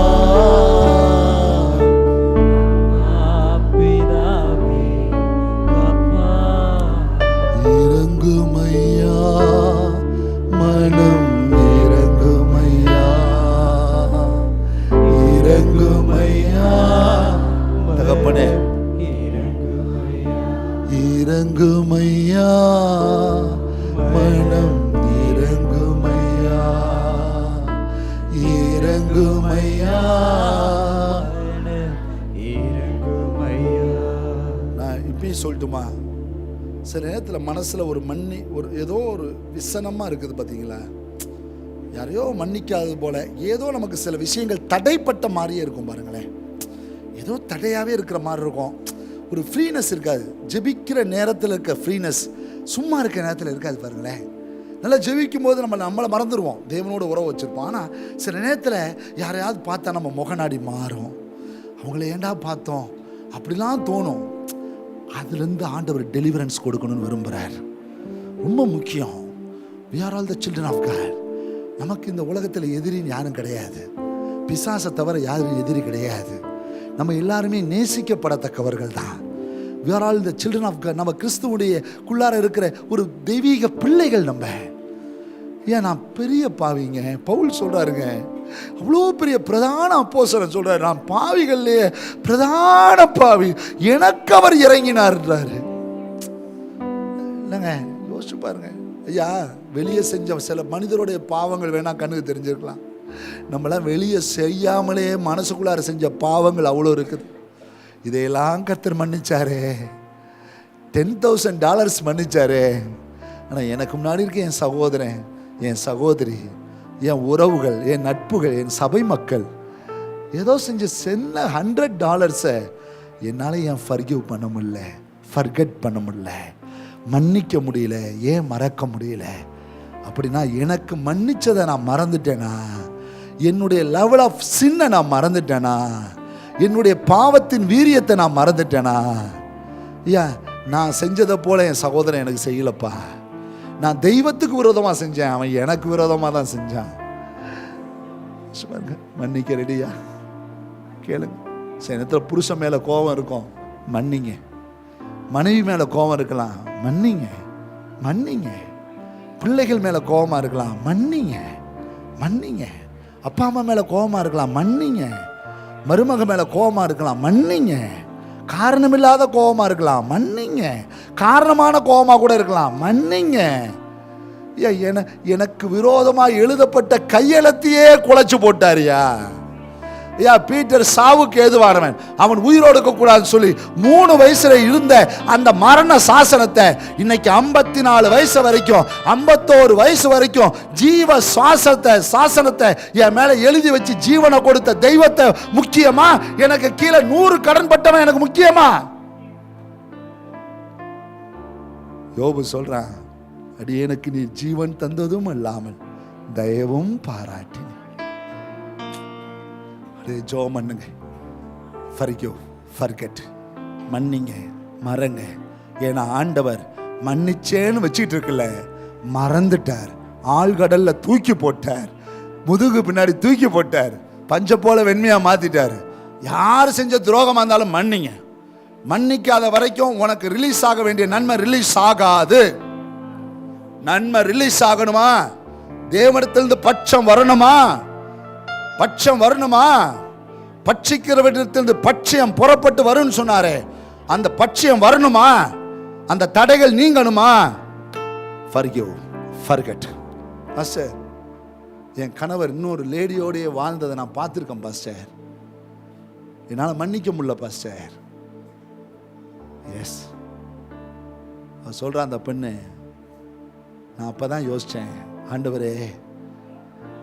பிதாவே, அப்பா. இறங்குமையா மனம், இறங்குமையா, இறங்குமையா தகப்பனே, இறங்குமையா மனம், இறங்குமையா, இறங்குமையா, இறங்குமையா. நான் இப்பயும் சொல்லட்டுமா? சில நேரத்தில் மனசில் ஒரு ஏதோ ஒரு விசனமாக இருக்குது பார்த்தீங்களா? யாரையோ மன்னிக்காதது போல ஏதோ நமக்கு சில விஷயங்கள் தடைப்பட்ட மாதிரியே இருக்கும் பாருங்களேன். ஏதோ தடையாகவே இருக்கிற மாதிரி இருக்கும். ஒரு ஃப்ரீனஸ் இருக்காது. ஜெபிக்கிற நேரத்தில் இருக்க ஃப்ரீனஸ் சும்மா இருக்கிற நேரத்தில் இருக்காது பாருங்களேன். நல்லா ஜெபிக்கும் போது நம்மளை மறந்துடுவோம், தேவனோட உறவு வச்சுருப்போம். ஆனால் சில நேரத்தில் யாரையாவது பார்த்தா நம்ம முகநாடி மாறும். அவங்கள ஏண்டா பார்த்தோம் அப்படிலாம் தோணும். அதுலேருந்து ஆண்டவர் டெலிவரன்ஸ் கொடுக்கணும்னு விரும்புகிறார். ரொம்ப முக்கியம். we are all the children of God. நமக்கு இந்த உலகத்தில் எதிரின்னு யாரும் கிடையாது. பிசாசை தவிர யாரும் எதிரி கிடையாது. நம்ம எல்லாருமே நேசிக்கப்படத்தக்கவர்கள் தான். we are all the children of God. நம்ம கிறிஸ்துவுடைய குள்ளார இருக்கிற ஒரு தெய்வீக பிள்ளைகள் நம்ம. ஏன் நான் பெரிய பாவிங்க, பவுல் சொல்கிறாருங்க, அவ்வளோ பெரிய பிரதான அப்போஸ்தலன் சொல்கிறார், நான் பாவிகள்லேயே பிரதான பாவி, எனக்கு அவர் இறங்கினார்ன்றாரு. இல்லைங்க, யோசிச்சு பாருங்க. ஐயா, வெளியே செஞ்ச சில மனிதருடைய பாவங்கள் வேணா கண்ணுக்கு தெரிஞ்சிருக்கலாம். நம்மளாம் வெளியே செய்யாமலே மனசுக்குள்ளார செஞ்ச பாவங்கள் அவ்வளோ இருக்குது. இதையெல்லாம் கர்த்தர் மன்னிச்சாரே, $10,000 மன்னிச்சாரே. ஆனால் எனக்கு முன்னாடி இருக்க என் சகோதரன், என் சகோதரி, என் உறவுகள், என் நட்புகள், என் சபை மக்கள் ஏதோ செஞ்ச $100 என்னால் ஏன் ஃபர்கிவ் பண்ண முடியல, ஃபர்கெட் பண்ண முடியல, மன்னிக்க முடியல, ஏன் மறக்க முடியல? அப்படின்னா எனக்கு மன்னிச்சதை நான் மறந்துட்டேனா? என்னுடைய லெவல் ஆஃப் சின்னை நான் மறந்துட்டேனா? என்னுடைய பாவத்தின் வீரியத்தை நான் மறந்துட்டேனா? ஐயா நான் செஞ்சதை போல என் சகோதரன் எனக்கு செய்யலப்பா, நான் தெய்வத்துக்கு விரோதமாக செஞ்சேன், அவன் எனக்கு விரோதமாக தான் செஞ்சான். மன்னிக்க ரெடியா? கேளுங்க. சில நேரத்தில் புருஷன் மேலே கோபம் இருக்கும், மன்னிங்க. மனைவி மேலே கோபம் இருக்கலாம், மன்னிங்க மன்னிங்க. பிள்ளைகள் மேலே கோபமாக இருக்கலாம், மன்னிங்க மன்னிங்க. அப்பா அம்மா மேலே கோபமாக இருக்கலாம், மன்னிங்க. மருமக மேலே கோபமாக இருக்கலாம், மன்னிங்க. காரணமில்லாத கோபமாக இருக்கலாம், மன்னிங்க. காரணமான கோபமாக கூட இருக்கலாம், மன்னிங்க. எனக்கு விரோதமாக எழுதப்பட்ட கையெழுத்தையே குலைச்சு போட்டாரியா. ஐயா பீட்டர் சாவுக்கு ஏதுவானவன், அவன் உயிரோடு இருக்கக்கூடாதுன்னு சொல்லி 3 வயசுல இருந்த அந்த மரண சாசனத்தை இன்னைக்கு 54 வயசு வரைக்கும் 51 வயசு வரைக்கும் ஜீவ சாசனத்தை என் மேல எழுதி வச்சு ஜீவனை கொடுத்த தெய்வத்தை முக்கியமா, எனக்கு கீழே 100 கடன் பட்டவன் எனக்கு முக்கியமா? யோபு சொல்றான், அடியேனுக்கு நீ ஜீவன் தந்ததும் இல்லாமல் தயவும் பாராட்டி. ஜெபம் பண்ணுங்க. மன்னிங்க, மறங்க. ஏன்னா ஆண்டவர் மன்னிச்சேன்னு வச்சுட்டு இருக்கல, மறந்துட்டார். ஆழ்கடல்ல தூக்கி போட்டார், முதுகு பின்னாடி தூக்கி போட்டார், பஞ்ச போல வெண்மையா மாத்திட்டார். யார் செஞ்ச துரோகமா இருந்தாலும் மன்னிங்க. மன்னிக்காத வரைக்கும் உனக்கு ரிலீஸ் ஆக வேண்டிய நன்மை ரிலீஸ் ஆகாது. நன்மை ரிலீஸ் ஆகணுமா? தேவனிடத்திலிருந்து பட்சம் வரணுமா? பட்சம் வரணுமா? பட்சிக்கிறவற்றிலிருந்து பட்சியம் புறப்பட்டு வரும்னு சொன்னாரே, அந்த பட்சியம் வரணுமா? அந்த தடைகள் நீங்கணுமா? forget. பாஸ்டர், என் கணவர் இன்னொரு லேடியோடய வாழ்ந்ததை நான் பார்த்துருக்கேன் பாஸ்டர், என்னால் மன்னிக்க முடியல பாஸ்டர். எஸ், சொல்ற அந்த பெண்ணு, நான் அப்பதான் யோசிச்சேன், ஆண்டவரே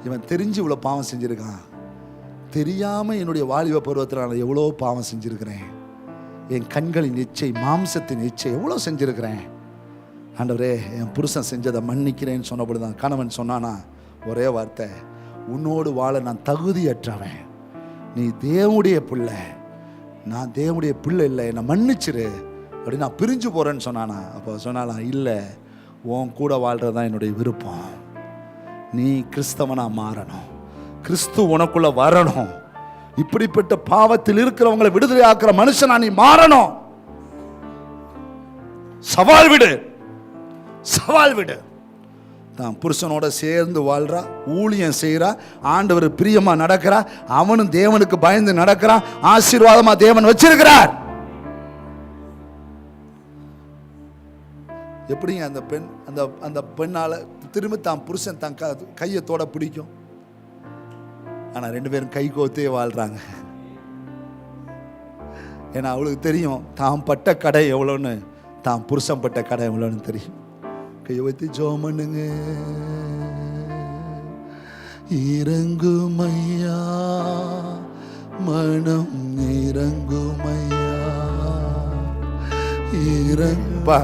இவன் தெரிஞ்சு இவ்வளோ பாவம் செஞ்சுருக்கான், தெரியாமல் என்னுடைய வாலிப பருவத்தில் நான் எவ்வளோ பாவம் செஞ்சுருக்கிறேன், என் கண்களின் இச்சை மாம்சத்தின் இச்சை எவ்வளோ செஞ்சுருக்கிறேன். ஆண்டவரே என் புருஷன் செஞ்சதை மன்னிக்கிறேன்னு சொன்னபடி தான் கணவன் சொன்னானா ஒரே வார்த்தை, உன்னோடு வாழ நான் தகுதியற்றவன், நீ தேவனுடைய பிள்ளை, நான் தேவனுடைய பிள்ளை இல்லை, என்னை மன்னிச்சிரு அப்படி நான் பிரிஞ்சு போகிறேன்னு சொன்னானா. அப்போ சொன்னாலாம், இல்லை உன் கூட வாழ்கிறதான் என்னுடைய விருப்பம், நீ கிறிஸ்தவனா மாறணும், கிறிஸ்து உனக்குள்ள வரணும், இப்படிப்பட்ட பாவத்தில் இருக்கிறவங்களை விடுதலை ஆக்குற மனுஷனா நீ மாறணும். சவால் விடு, சவால் விடு. தான் புருஷனோட சேர்ந்து வாழ்றா, ஊழியம் செய்யறா, ஆண்டவர் பிரியமா நடக்கிறா, அவனும் தேவனுக்கு பயந்து நடக்கிறான், ஆசீர்வாதமா தேவன் வச்சிருக்கிறார். எப்படிங்க அந்த பெண் அந்த பெண்ணால திரும்ப தான் புருஷன் தான் கையை தோட பிடிக்கும்? ஆனா 2 பேரும் கை கோத்தே வாழ்றாங்க. ஏன்னா அவளுக்கு தெரியும் தான் பட்ட கடை எவ்வளோன்னு, தான் புருஷன் பட்ட கடை எவ்வளோன்னு தெரியும். கையை வைத்து ஜெபம் பண்ணுங்க. இறங்குமையா மனம் இறங்குமையா, இறங்குப்பா,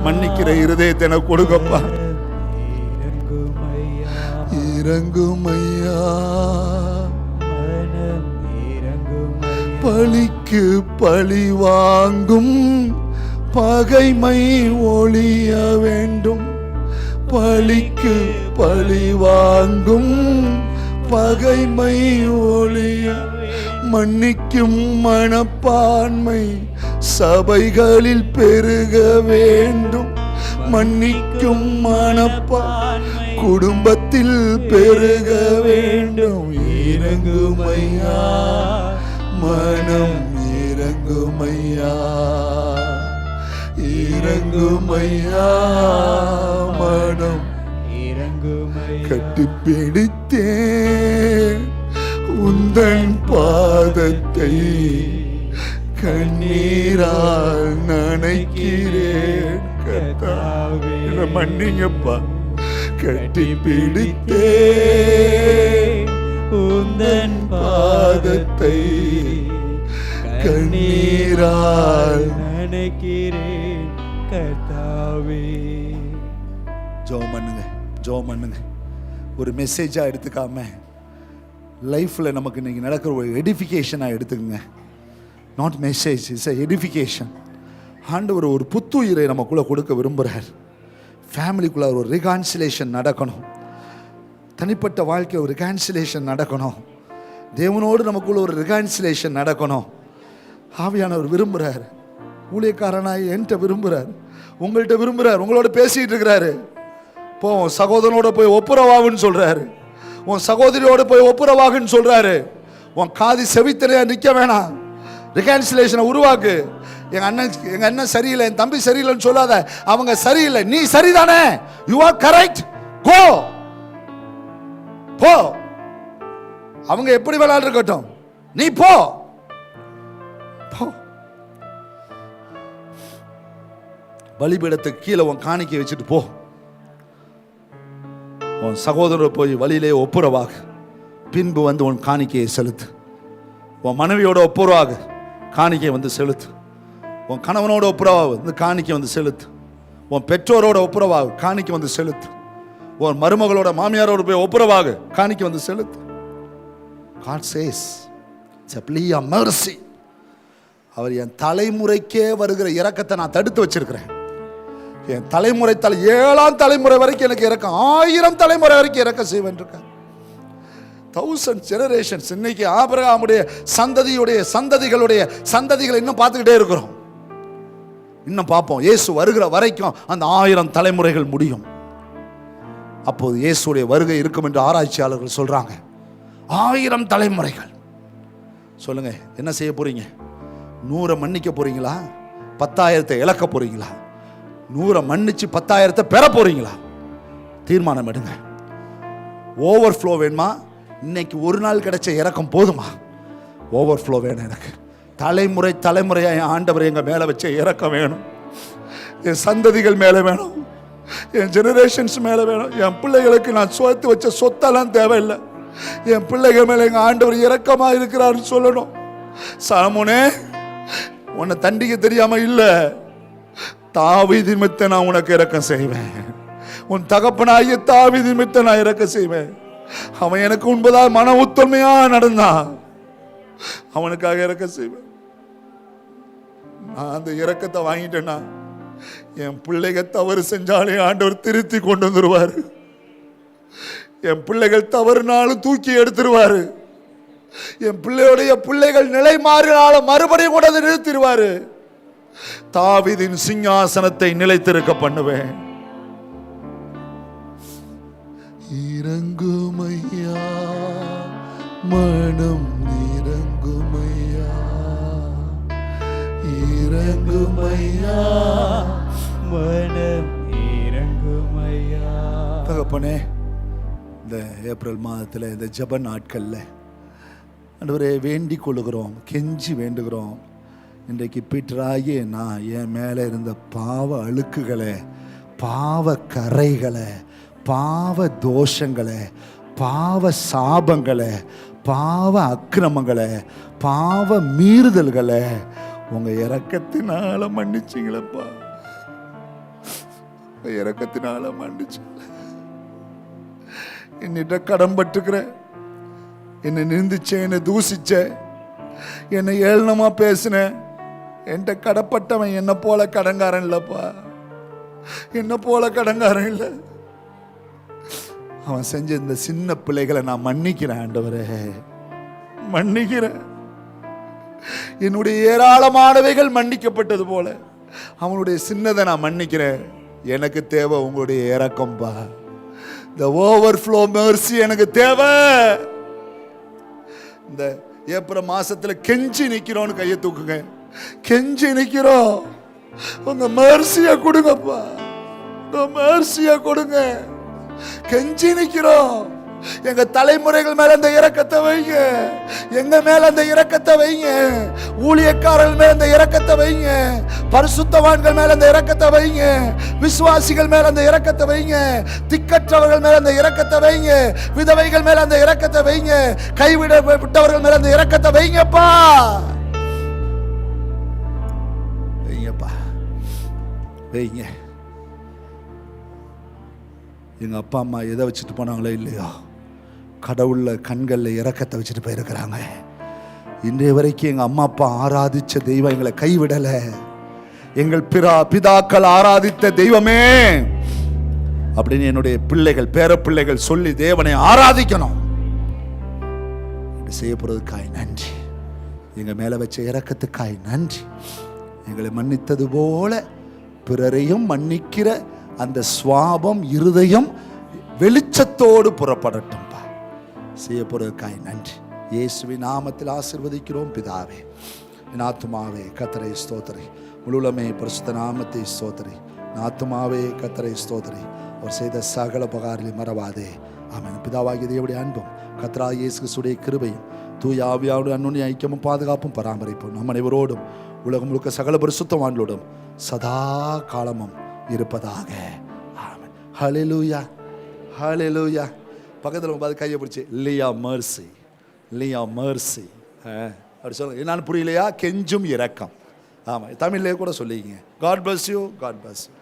மன்னிக்கிற இருதயத்தை எனக்கு கொடுங்கப்பா. இறங்குமையா பழிக்கு பழி வாங்கும் பகைமை ஒழிய வேண்டும், பழிக்கு பழி வாங்கும் பகைமை ஒழிய, மன்னிக்கும் மனப்பான்மை சபைகளில் பெருக வேண்டும், மன்னிக்கும் மனப்பான்மை குடும்பத்தில் பெருக வேண்டும். இறங்குமையா மனம் இறங்குமையா, இறங்குமையா மனம் இறங்குமையா. கட்டிப்பிடித்தேன் உந்தன் பாதத்தை, கண்ணீரால் நனைக்கிறேன் கர்த்தாவே, மன்னிங்கப்பா. கட்டிப்பிடித்தேன் உந்தன் பாதத்தை, கண்ணீரால் நனைக்கிறேன் கர்த்தாவே. ஜெபம் பண்ணுங்க, ஜெபம் பண்ணுங்க. ஒரு மெசேஜா எடுத்துக்காம லைஃப்ல நமக்கு இன்னைக்கு நடக்கிற ஒரு எடிஃபிகேஷனா எடுத்துக்கங்க. Not message, it's a edification. ஆண்டவர் ஒரு புத்துயிரை நமக்குள்ளே கொடுக்க விரும்புகிறார். ஃபேமிலிக்குள்ளே ஒரு ரிகான்சிலேஷன் நடக்கணும். தனிப்பட்ட வாழ்க்கையில் ஒரு ரிகான்சிலேஷன் நடக்கணும். தேவனோடு நமக்குள்ள ஒரு ரிகான்சிலேஷன் நடக்கணும். ஆவியானவர் விரும்புகிறார். ஊழியக்காரனாய் என்கிட்ட விரும்புகிறார், உங்கள்கிட்ட விரும்புகிறார், உங்களோட பேசிகிட்டு இருக்கிறாரு. போ உன் சகோதரனோட போய் ஒப்புரவாகுன்னு சொல்கிறாரு, உன் சகோதரியோட போய் ஒப்புரவாகுன்னு சொல்கிறாரு. உன் காதி செவித்தலையாக நிற்க வேணாம், ரிகான்சிலேஷனை உருவாக்கு. எங்கள் அண்ணன் சரியில்லை, என் தம்பி சரியில்லைன்னு சொல்லாத. அவங்க சரியில்லை, நீ சரிதானே, யூ ஆர் கரெக்ட், கோ போ. அவங்க எப்படி வேணாலும் இருக்கட்டும், நீ போ. பலிபீடத்துக்கு கீழே உன் காணிக்கை வச்சுட்டு போ. உன் சகோதரர் போய் வழியிலே ஒப்புரவாக, பின்பு வந்து உன் காணிக்கையை செலுத்து. உன் மனைவியோட ஒப்புரவாக காணிக்கை வந்து செலுத்து. உன் கணவனோட ஒப்புரவாக வந்து காணிக்கை வந்து செலுத்து. உன் பெற்றோரோட ஒப்புரவாக காணிக்கை வந்து செலுத்து. உன் மருமகளோட மாமியாரோட போய் ஒப்புரவாக காணிக்கை வந்து செலுத்து. God says, it's a plea of mercy. அவர் என் தலைமுறைக்கே வருகிற இரக்கத்தை நான் தடுத்து வச்சிருக்கிறேன். என் தலைமுறை 7ஆம் தலைமுறை வரைக்கும் எனக்கு இறக்கம், 1000 தலைமுறை வரைக்கும் இறக்க செய்வேன் இருக்கார். 1000 generations. இன்னைக்கு ஆபிரகாமுடைய சந்ததியுடைய சந்ததிகளுடைய சந்ததிகளை இன்னும் பார்த்துக்கிட்டே இருக்கிறோம். இன்னும் பார்ப்போம். இயேசு வருகிற வரைக்கும் அந்த 1000 தலைமுறைகள் முடியும். அப்போது இயேசுடைய வருகை இருக்கும் என்று ஆராய்ச்சியாளர்கள் சொல்றாங்க. 1000 தலைமுறைகள். சொல்லுங்க, என்ன செய்ய போறீங்க? 100 மன்னிக்க போறீங்களா? 10,000 இழக்க போறீங்களா? 100 மன்னிச்சு 10,000 பெற போறீங்களா? தீர்மானம் எடுங்க. ஓவர்ஃப்ளோ வேணுமா? இன்னைக்கு ஒரு நாள் கிடைச்ச இறக்கம் போதுமா? ஓவர்ஃப்ளோ வேணும் எனக்கு. தலைமுறை தலைமுறையாக ஆண்டவர் எங்க மேல வச்ச இறக்கம் வேணும். என் சந்ததிகள் மேல வேணும், என் ஜெனரேஷன்ஸ் மேல வேணும். என் பிள்ளைகளுக்கு நான் சொத்து வச்ச சொத்தெல்லாம் தேவையில்லை. என் பிள்ளைகள் மேல எங்க ஆண்டவர் இரக்கமா இருக்கிறாருன்னு சொல்லணும். சாலமோனே, உன்னை தண்டிக்க தெரியாம இல்ல, தாவீது நிமித்தம் நான் உனக்கு இரக்கம் செய்வேன். உன் தகப்பனாகிய தாவீது நிமித்தம் நான் இரக்கம் செய்வேன். அவன் எனக்கு உண்பதால் மன உத்தமையா நடந்தான், அவனுக்காக இரக்கம் செய்வேன். நான் அந்த இரக்கத்தை வாங்கிட்டேன்னா என் பிள்ளைகள் தவறு செஞ்சாலே ஆண்டவர் திருத்தி கொண்டு வந்துருவாரு. என் பிள்ளைகள் தவறுனாலும் தூக்கி எடுத்துருவாரு. என் பிள்ளையுடைய பிள்ளைகள் நிலை மாறினாலும் மறுபடியும் கூட அதை நிறுத்திடுவாரு. தாவீதின் சிங்காசனத்தை நிலைத்திருக்க பண்ணுவேன். இறங்குமையா மனம் இறங்குமையா, இறங்குமையா மனம் இறங்குமையா. தகப்பனே, இந்த ஏப்ரல் மாதத்தில் இந்த ஜெப நாட்களில் ஆண்டவரே வேண்டிக் கொள்ளுகிறோம், கெஞ்சி வேண்டுகிறோம். இன்றைக்கு பீட்டராகிய நான் என் மேலே இருந்த பாவ அழுக்குகளை, பாவ கரைகளை, பாவ தோஷங்களை, பாவ சாபங்களை, பாவ அக்கிரமங்களை, பாவ மீறுதல்களை உங்கள் இரக்கத்தினால மன்னிச்சிங்களப்பா. இரக்கத்தினால மன்னிச்சு என்னிட்ட கடன் பட்டுக்கிற, என்னை நிந்திச்ச, என்னை தூசிச்ச, என்னை ஏளனமா பேசின, என்கிட்ட கடப்பட்டவன் என்ன போல கடங்காரன் இல்லப்பா, என்ன போல கடங்காரன் இல்லை. அவன் செஞ்ச இந்த சின்ன பிள்ளைகளை நான் மன்னிக்கிறேன் ஆண்டவரே, மன்னிக்கிறேன். என்னுடைய ஏராளமானவைகள் மன்னிக்கப்பட்டது போல அவனுடைய சின்னதை நான் மன்னிக்கிறேன். எனக்கு தேவை உங்களுடைய இரக்கம்பா. The overflow mercy எனக்கு தேவை. இந்த ஏப்ரல் மாசத்துல கெஞ்சி நிக்கிறோம்னு கையை தூக்குங்க. கெஞ்சி நிக்கிறோம், உங்க mercy-ய கொடுங்கப்பா, உங்க mercy-ய கொடுங்க. கெஞ்சி நிக்கிறோம். எங்க தலைமுறைகள் மேல அந்த இரக்கத்தை வைங்க, எங்க மேல அந்த இரக்கத்தை வைங்க, ஊழியக்காரர்கள் மேல அந்த இரக்கத்தை வைங்க, பரிசுத்தவான்கள் மேல அந்த இரக்கத்தை வைங்க, விசுவாசிகள் மேல அந்த இரக்கத்தை வைங்க, திக்கற்றவர்கள் மேல அந்த இரக்கத்தை வைங்க, விதவைகள் மேல அந்த இரக்கத்தை வைங்க, கைவிடப்பட்டவர்கள் மேல அந்த இரக்கத்தை வைங்கப்பா, வைங்கப்பா, வைங்க. எங்க அப்பா அம்மா எதை வச்சுட்டு போனாங்களோ இல்லையோ, கடவுள்ல கண்களில் இரக்கத்தை வச்சுட்டு போயிருக்கிறாங்க. இன்றைய வரைக்கும் எங்கள் அம்மா அப்பா ஆராதிச்ச தெய்வம் எங்களை கைவிடலை. எங்கள் பிதாக்கள் ஆராதித்த தெய்வமே அப்படின்னு என்னுடைய பிள்ளைகள் பேர பிள்ளைகள் சொல்லி தேவனை ஆராதிக்கணும். செய்ய போறதுக்காய் நன்றி. எங்க மேல வச்ச இரக்கத்துக்காய் நன்றி. எங்களை மன்னித்தது போல பிறரையும் மன்னிக்கிற அந்த சுவாபம் இருதயம் வெளிச்சத்தோடு புறப்படட்டும். செய்ய போறதுக்காய் நன்றி. இயேசுவின் நாமத்தில் ஆசீர்வதிக்கிறோம் பிதாவே. என் ஆத்துமாவே கர்த்தரை ஸ்தோத்திரி, முழுவதுமே பரிசுத்த நாமத்தை ஸ்தோத்திரி. என் ஆத்துமாவே கர்த்தரை ஸ்தோத்திரி, அவர் செய்த சகல உபகாரங்களை மறவாதே. ஆமென். பிதாவாகிய தேவனுடைய அன்பும் கர்த்தராகிய இயேசு கிறிஸ்துவின் கிருபையும் தூய ஆவியாருடைய அன்னுடைய ஐக்கியமும் பாதுகாப்பும் பராமரிப்பும் நம் அனைவரோடும் உலகம் முழுக்க சகல பரிசுத்தவான்களோடும் சதா காலமும் இருப்பதாக. ஆமென். ஹல்லேலூயா, ஹல்லேலூயா. பக்கத்தில் பார்த்து கையை பிடிச்சி லியா மர்சி, லியா மர்சி அப்படி சொல்லுங்க. என்னன்னு புரியலையா? கெஞ்சும் இரக்கம். ஆமாம், தமிழ்லேயே கூட சொல்லிக்கிங்க. God bless you, God bless you.